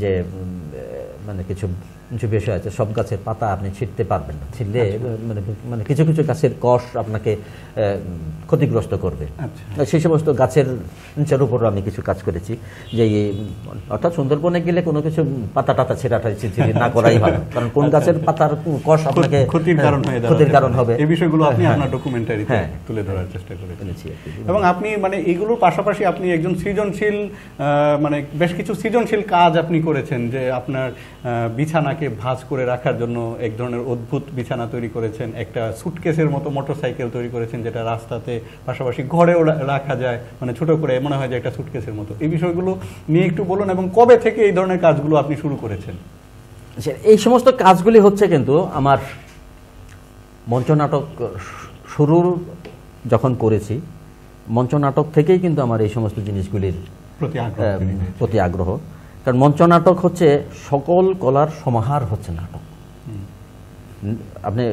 যে মানে কিছু বিষয় আছে। সব গাছের পাতা আপনি ছিঁড়তে পারবেন না, ছিঁড়লে মানে কিছু কিছু গাছের কষ আপনাকে ক্ষতিগ্রস্ত করবে। সেই সমস্ত গাছের নিচের উপরও আমি কিছু কাজ করেছি, যে অর্থাৎ সুন্দরবনে গেলে কোনো কিছু পাতা টাতা ছেঁড়াটা না করাই ভালো, কারণ কোন গাছের পাতার কষ আপনাকে ক্ষতির কারণ হবে। এই বিষয়গুলো আপনি আপনার ডকুমেন্টারিতে তুলে ধরার চেষ্টা করেছি। এবং আপনি মানে এগুলোর পাশাপাশি আপনি একজন সৃজনশীল মানে বেশ কিছু সৃজনশীল কাজ আপনি করেছেন, যে আপনার বিছানাকে ভাঁজ করে রাখার জন্য এক ধরনের অদ্ভুত বিছানা তৈরি করেছেন, একটা সুটকেসের মতো মোটরসাইকেল তৈরি করেছেন যেটা রাস্তাতে পাশাপাশি ঘরেও রাখা যায়, মানে ছোট করে মনে হয় যে একটা সুটকেসের মতো। এই বিষয়গুলো নিয়ে একটু বলুন, এবং কবে থেকে এই ধরনের কাজগুলো আপনি শুরু করেছেন? এই সমস্ত কাজগুলি হচ্ছে কিন্তু আমার মঞ্চনাটক শুরুর যখন করেছি, মঞ্চনাটক থেকেই কিন্তু আমার এই সমস্ত জিনিসগুলির প্রতি আগ্রহ। কারণ মঞ্চনাটক হচ্ছে সকল কলার সমাহার হচ্ছে নাটক। আপনি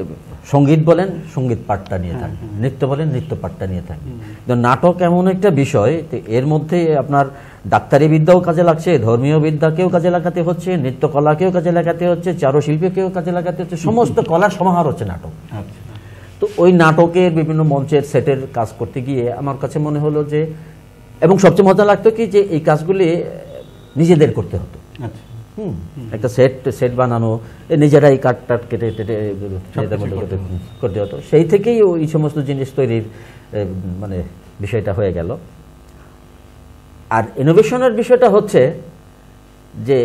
সঙ্গীত বলেন, সঙ্গীত পাঠটা নিয়ে থাকেন, নৃত্য বলেন, নৃত্য পাঠটা নিয়ে থাকেন। তো নাটক এমন একটা বিষয়, এর মধ্যে আপনার ডাক্তারি বিদ্যাও কাজে লাগছে, ধর্মীয় বিদ্যাকেও কাজে লাগাতে হচ্ছে, নৃত্যকলাকেও কাজে লাগাতে হচ্ছে, চারুশিল্পীকেও কাজে লাগাতে হচ্ছে, সমস্ত কলার সমাহার হচ্ছে নাটক। তো ওই নাটকের বিভিন্ন মঞ্চের সেটের কাজ করতে গিয়ে আমার কাছে মনে হলো যে, এবং সবচেয়ে মজা লাগতো কি যে এই কাজগুলি নিজেদের করতে হতো। একটা সেট বানানো, নিজেরাই কাট টাট কেটে করতে হতো। সেই থেকেই ওই সমস্ত জিনিস তৈরির মানে বিষয়টা হয়ে গেল। আর ইনোভেশনের বিষয়টা হচ্ছে যে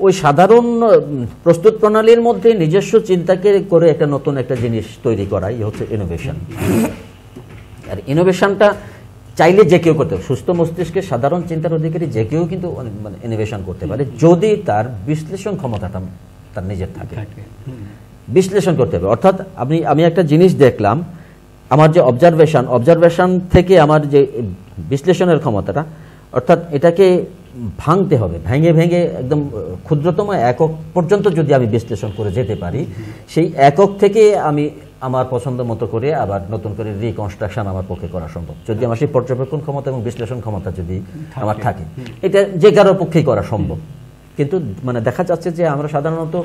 ওই সাধারণ প্রস্তুত প্রণালীর মধ্যে নিজস্ব চিন্তাকে করে একটা নতুন একটা জিনিস তৈরি করাই হচ্ছে ইনোভেশন। আর ইনোভেশনটা চাইলে যে কেউ করতে পারে, সুস্থ মস্তিষ্কের সাধারণ চিন্তার অধিকারী যে কেউ কিন্তু মানে ইনোভেশন করতে পারে, যদি তার বিশ্লেষণ ক্ষমতাটা তার নিজের থাকে। বিশ্লেষণ করতে হবে, অর্থাৎ আমি একটা জিনিস দেখলাম, আমার যে অবজারভেশন থেকে আমার যে বিশ্লেষণের ক্ষমতাটা, অর্থাৎ এটাকে ভাঙতে হবে, ভেঙে ভেঙে একদম ক্ষুদ্রতম একক পর্যন্ত যদি আমি বিশ্লেষণ করে যেতে পারি, সেই একক থেকে আমি আমার পছন্দ মতো করে আবার নতুন করে রিকনস্ট্রাকশন আমার পক্ষে করা সম্ভব, যদি আমার সেই পর্যবেক্ষণ ক্ষমতা এবং বিশ্লেষণ ক্ষমতা যদি আমার থাকে। এটা যে কারোর পক্ষেই করা সম্ভব। কিন্তু মানে দেখা যাচ্ছে যে আমরা সাধারণত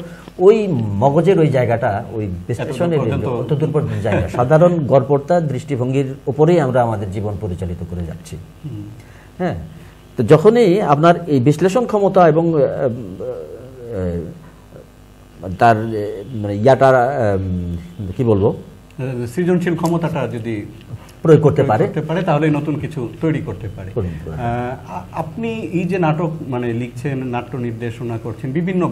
ওই মগজের ওই জায়গাটা, ওই বিশ্লেষণের অত দুর্বল জায়গা, সাধারণ গড়পড়তা দৃষ্টিভঙ্গির উপরেই আমরা আমাদের জীবন পরিচালিত করে যাচ্ছি। হ্যাঁ, তো যখনই আপনার এই বিশ্লেষণ ক্ষমতা এবং তার মানে ইয়াটা কি বলবো, সৃজনশীল ক্ষমতাটা যদি প্রয়োগ করতে পারে তাহলে নতুন কিছু তৈরি করতে পারে। আপনি এই যে নাটক মানে লিখছেন, নাট্য নির্দেশনা করছেন, বিভিন্ন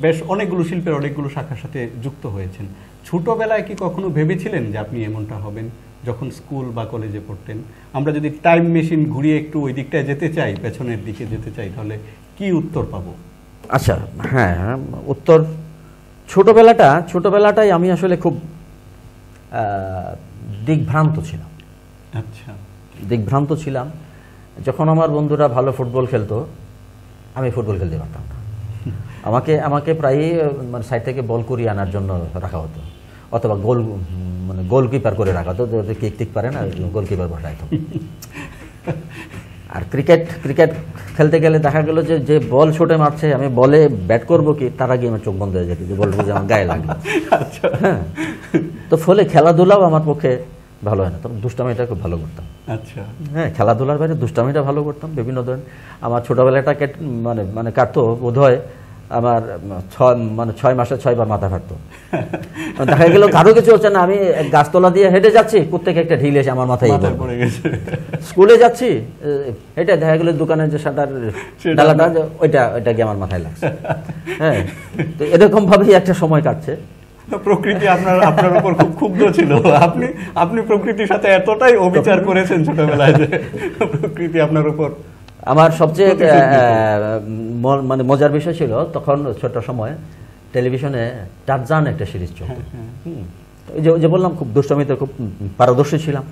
বেশ অনেকগুলো শিল্পের অনেকগুলো শাখার সাথে যুক্ত হয়েছেন। ছোটবেলায় কি কখনো ভেবেছিলেন যে আপনি এমনটা হবেন? যখন স্কুল বা কলেজে পড়তেন, আমরা যদি টাইম মেশিন ঘুরিয়ে একটু ওই দিকটায় যেতে চাই, পেছনের দিকে যেতে চাই, তাহলে কি উত্তর পাবো? আচ্ছা, হ্যাঁ, উত্তর ছোটবেলাটাই আমি আসলে খুব দিগ্ভ্রান্ত ছিলাম। আচ্ছা, দিগ্ভ্রান্ত ছিলাম। যখন আমার বন্ধুরা ভালো ফুটবল খেলতো, আমি ফুটবল খেলতে পারতাম না। আমাকে প্রায়ই মানে সাইড থেকে বল করিয়ে আনার জন্য রাখা হতো, অথবা গোলকিপার করে রাখা হতো। কিক পারে না, গোলকিপার বসাই তো। আর ক্রিকেট খেলতে গেলে দেখা গেল যে বল ছুটে মারছে, আমি বলে ব্যাট করবো কি, তার আগে আমার চোখ বন্ধ হয়ে যেত, যে বলবো যে আমার গায়ে লাগবে। হ্যাঁ, তো ফলে খেলাধুলাও আমার পক্ষে ভালো হয় না। তখন দুষ্টামিটা খুব ভালো করতাম। আচ্ছা, হ্যাঁ, খেলাধুলার বাইরে দুষ্টামিটা ভালো করতাম। বিভিন্ন ধরনের আমার ছোটবেলাটা মানে কাটতো বোধ হয় আমার 6 মাসে 6 বার মাথা ফাটতো। দেখা গেল কারো কিছু হচ্ছে না, আমি গাছতলা দিয়ে হেঁটে যাচ্ছি, কোত্থেকে একটা ঢিল এসে আমার মাথায় পড়ে গেছে। স্কুলে যাচ্ছি, এটা দেখা গেল দোকানের যে শাটার ডালাটা, ওইটা গিয়ে আমার মাথায় লাগছে। হ্যাঁ, তো এরকম ভাবেই একটা সময় কাটছে। প্রকৃতি আপনার উপর খুব ক্ষুব্ধ ছিল। আপনি প্রকৃতির সাথে এতটাই অবিচার করেছেন ছোটবেলায় যে প্রকৃতি আপনার উপর। আমার সবচেয়ে মানে মজার বিষয় ছিল, তখন ছোট সময় টেলিভিশনে টারজান একটা সিরিজ চলত। যে বললাম খুব দুষ্টমিতে খুব পারদর্শী ছিলাম।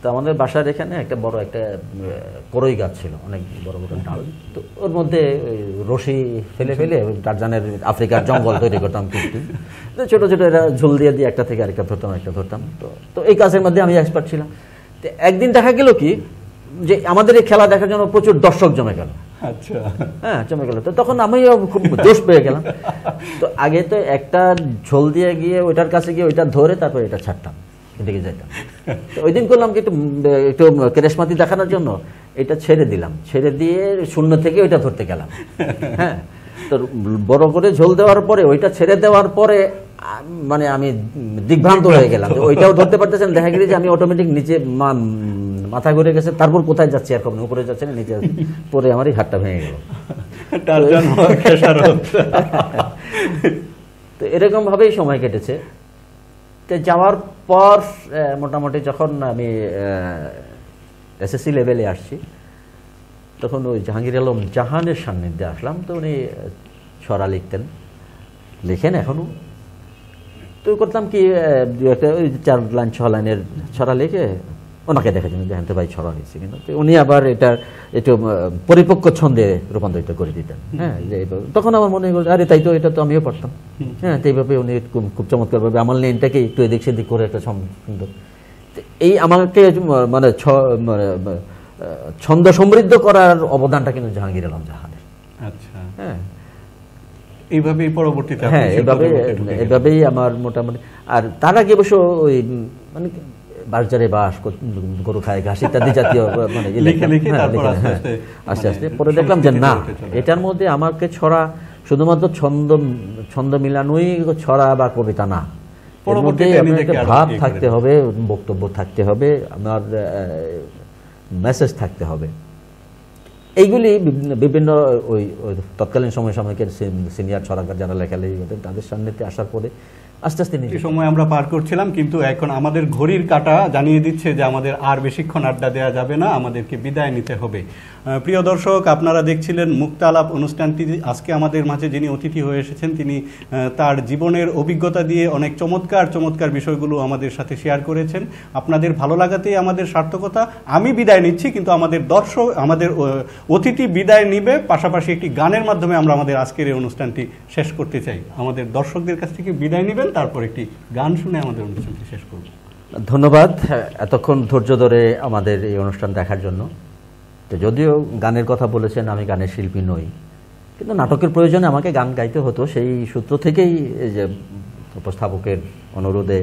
তো আমাদের বাসার এখানে একটা বড় একটা করই গাছ ছিল, অনেক বড় বড় ডাল। তো ওর মধ্যে রশি ফেলে টারজানের আফ্রিকার জঙ্গল তৈরি করতাম। ছোট ছোট এরা ঝুল দিয়ে একটা থেকে আরেকটা ধরতাম। তো এই কাজের মধ্যে আমি এক্সপার্ট ছিলাম। তো একদিন দেখা গেল কি যে আমাদের এই খেলা দেখার জন্য প্রচুর দর্শক জমে গেল। আচ্ছা, হ্যাঁ, জমে গেল। তো তখন আমিও খুব জোশ পেয়ে গেলাম। তো আগে তো একটা ঝোল দিয়ে গিয়ে ওইটার কাছে গিয়ে ওইটা ধরে তারপর এটা ছাড়তাম, এদিকে যাইতাম। তো ওই দিন করলাম কি একটু কেরেশমাতি দেখানোর জন্য এটা ছেড়ে দিলাম, ছেড়ে দিয়ে শূন্য থেকে ওইটা ধরতে গেলাম। হ্যাঁ, তো বড় করে ঝোল দেওয়ার পরে ওইটা ছেড়ে দেওয়ার পরে মানে আমি দিগ্ভ্রান্ত হয়ে গেলাম, ওইটাও ধরতে পারতেছেন। দেখা গেল যে আমি অটোমেটিক নিচে মাথা ঘুরে গেছে, তারপর কোথায় যাচ্ছি আর কখনো উপরে যাচ্ছে না, নিচে পরে আমার এই হাতটা ভেঙে গেল। তো এরকম ভাবেই সময় কেটেছে। তো যাওয়ার পর মোটামুটি যখন আমি এসএসসি লেভেলে আসছি, তখন ওই জাহাঙ্গীর আলম জাহানের সান্নিধ্যে আসলাম। তো উনি ছড়া লেখেন এখনো। তো করতাম কি, একটা ওই 4 লাইন 6 লাইনের ছড়া লিখে ওনাকে দেখার জন্য যে ভাই ছড়া হয়েছে, কিন্তু উনি আবার এটা একটু পরিপক্ক ছন্দে রূপান্তরিত করে দিতেন। হ্যাঁ, যে তখন আমার মনে হলো আরে তাই তো, এটা তো আমিও পারতাম। হ্যাঁ, তো এইভাবে উনি খুব চমৎকারভাবে আমার লাইনটাকে একটু এদিক সেদিক করে একটা সুন্দর, এই আমাকে মানে ছন্দ সমৃদ্ধ করার অবদানটা কিন্তু জাহাঙ্গীর আলম জাহানের। আচ্ছা, হ্যাঁ, এইভাবেই পরবর্তীতে হ্যাঁ এভাবেই আমার মোটামুটি। আর তার আগে অবশ্য ওই মানে বাজারে বাস, গরু খায় ঘাস ইত্যাদি জাতীয় মানে আস্তে আস্তে পরে দেখলাম যে না, এটার মধ্যে আমাকে ছড়া শুধুমাত্র ছন্দ মিলানোই ছড়া বা কবিতা না, এর মধ্যে একটা ভাব থাকতে হবে, বক্তব্য থাকতে হবে, আমার মেসেজ থাকতে হবে। এইগুলি বিভিন্ন ওই তৎকালীন সমসাময়িকের সিনিয়র ছড়াকার যারা লেখালেখি করতেন তাদের সামনেতে আসার পরে আস্তে আস্তে সময় আমরা পার করছিলাম, কিন্তু এখন আমাদের ঘড়ির কাঁটা জানিয়ে দিচ্ছে যে আমাদের আর বেশিক্ষণ আড্ডা দেওয়া যাবে না, আমাদেরকে বিদায় নিতে হবে। প্রিয় দর্শক, আপনারা দেখছিলেন মুক্ত আলাপ অনুষ্ঠানটি। আজকে আমাদের মাঝে যিনি অতিথি হয়ে এসেছেন তিনি তার জীবনের অভিজ্ঞতা দিয়ে অনেক চমৎকার বিষয়গুলো আমাদের সাথে শেয়ার করেছেন। আপনাদের ভালো লাগাতেই আমাদের সার্থকতা। আমি বিদায় নিচ্ছি, কিন্তু আমাদের দর্শক, আমাদের অতিথি বিদায় নিবে, পাশাপাশি একটি গানের মাধ্যমে আমরা আমাদের আজকের এই অনুষ্ঠানটি শেষ করতে চাই। আমাদের দর্শকদের কাছ থেকে বিদায় নেবেন, তারপর একটি গান শুনে আমাদের অনুষ্ঠানটি শেষ করব। ধন্যবাদ এতক্ষণ ধৈর্য ধরে আমাদের এই অনুষ্ঠান দেখার জন্য। তো যদিও গানের কথা বলেছেন, আমি গানের শিল্পী নই, কিন্তু নাটকের প্রয়োজনে আমাকে গান গাইতে হতো, সেই সূত্র থেকেই এই যে উপস্থাপকের অনুরোধে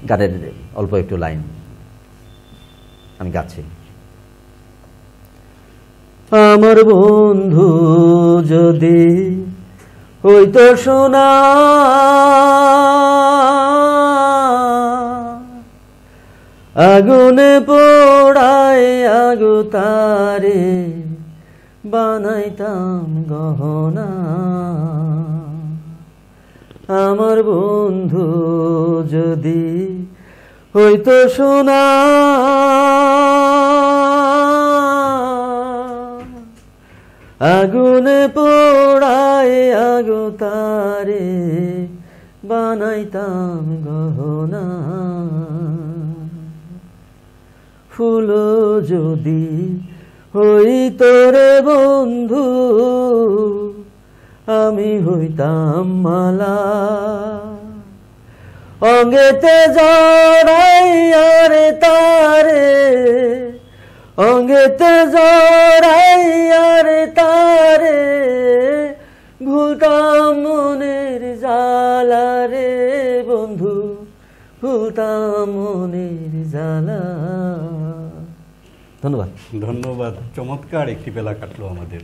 গানের অল্প একটু লাইন আমি গাচ্ছি। আমার বন্ধু যদি হইতো সোনা, আগুনে পোড়ায় আগু তারে বানাইতাম গহনা। আমার বন্ধু যদি হইতো সোনা, আগুনে পোড়ায় আগু তারে বানাইতাম গহনা। ফুল যদি হইত রে বন্ধু, আমি হইতাম মালা, অঙ্গেতে জড়াইয়ার তারে, অঙ্গেতে জড়াইয়ার তারে, ভুলতাম মনের জ্বালা রে বন্ধু, ভুলতাম মনের জ্বালা। ধন্যবাদ। চমৎকার একটি বেলা কাটলো আমাদের।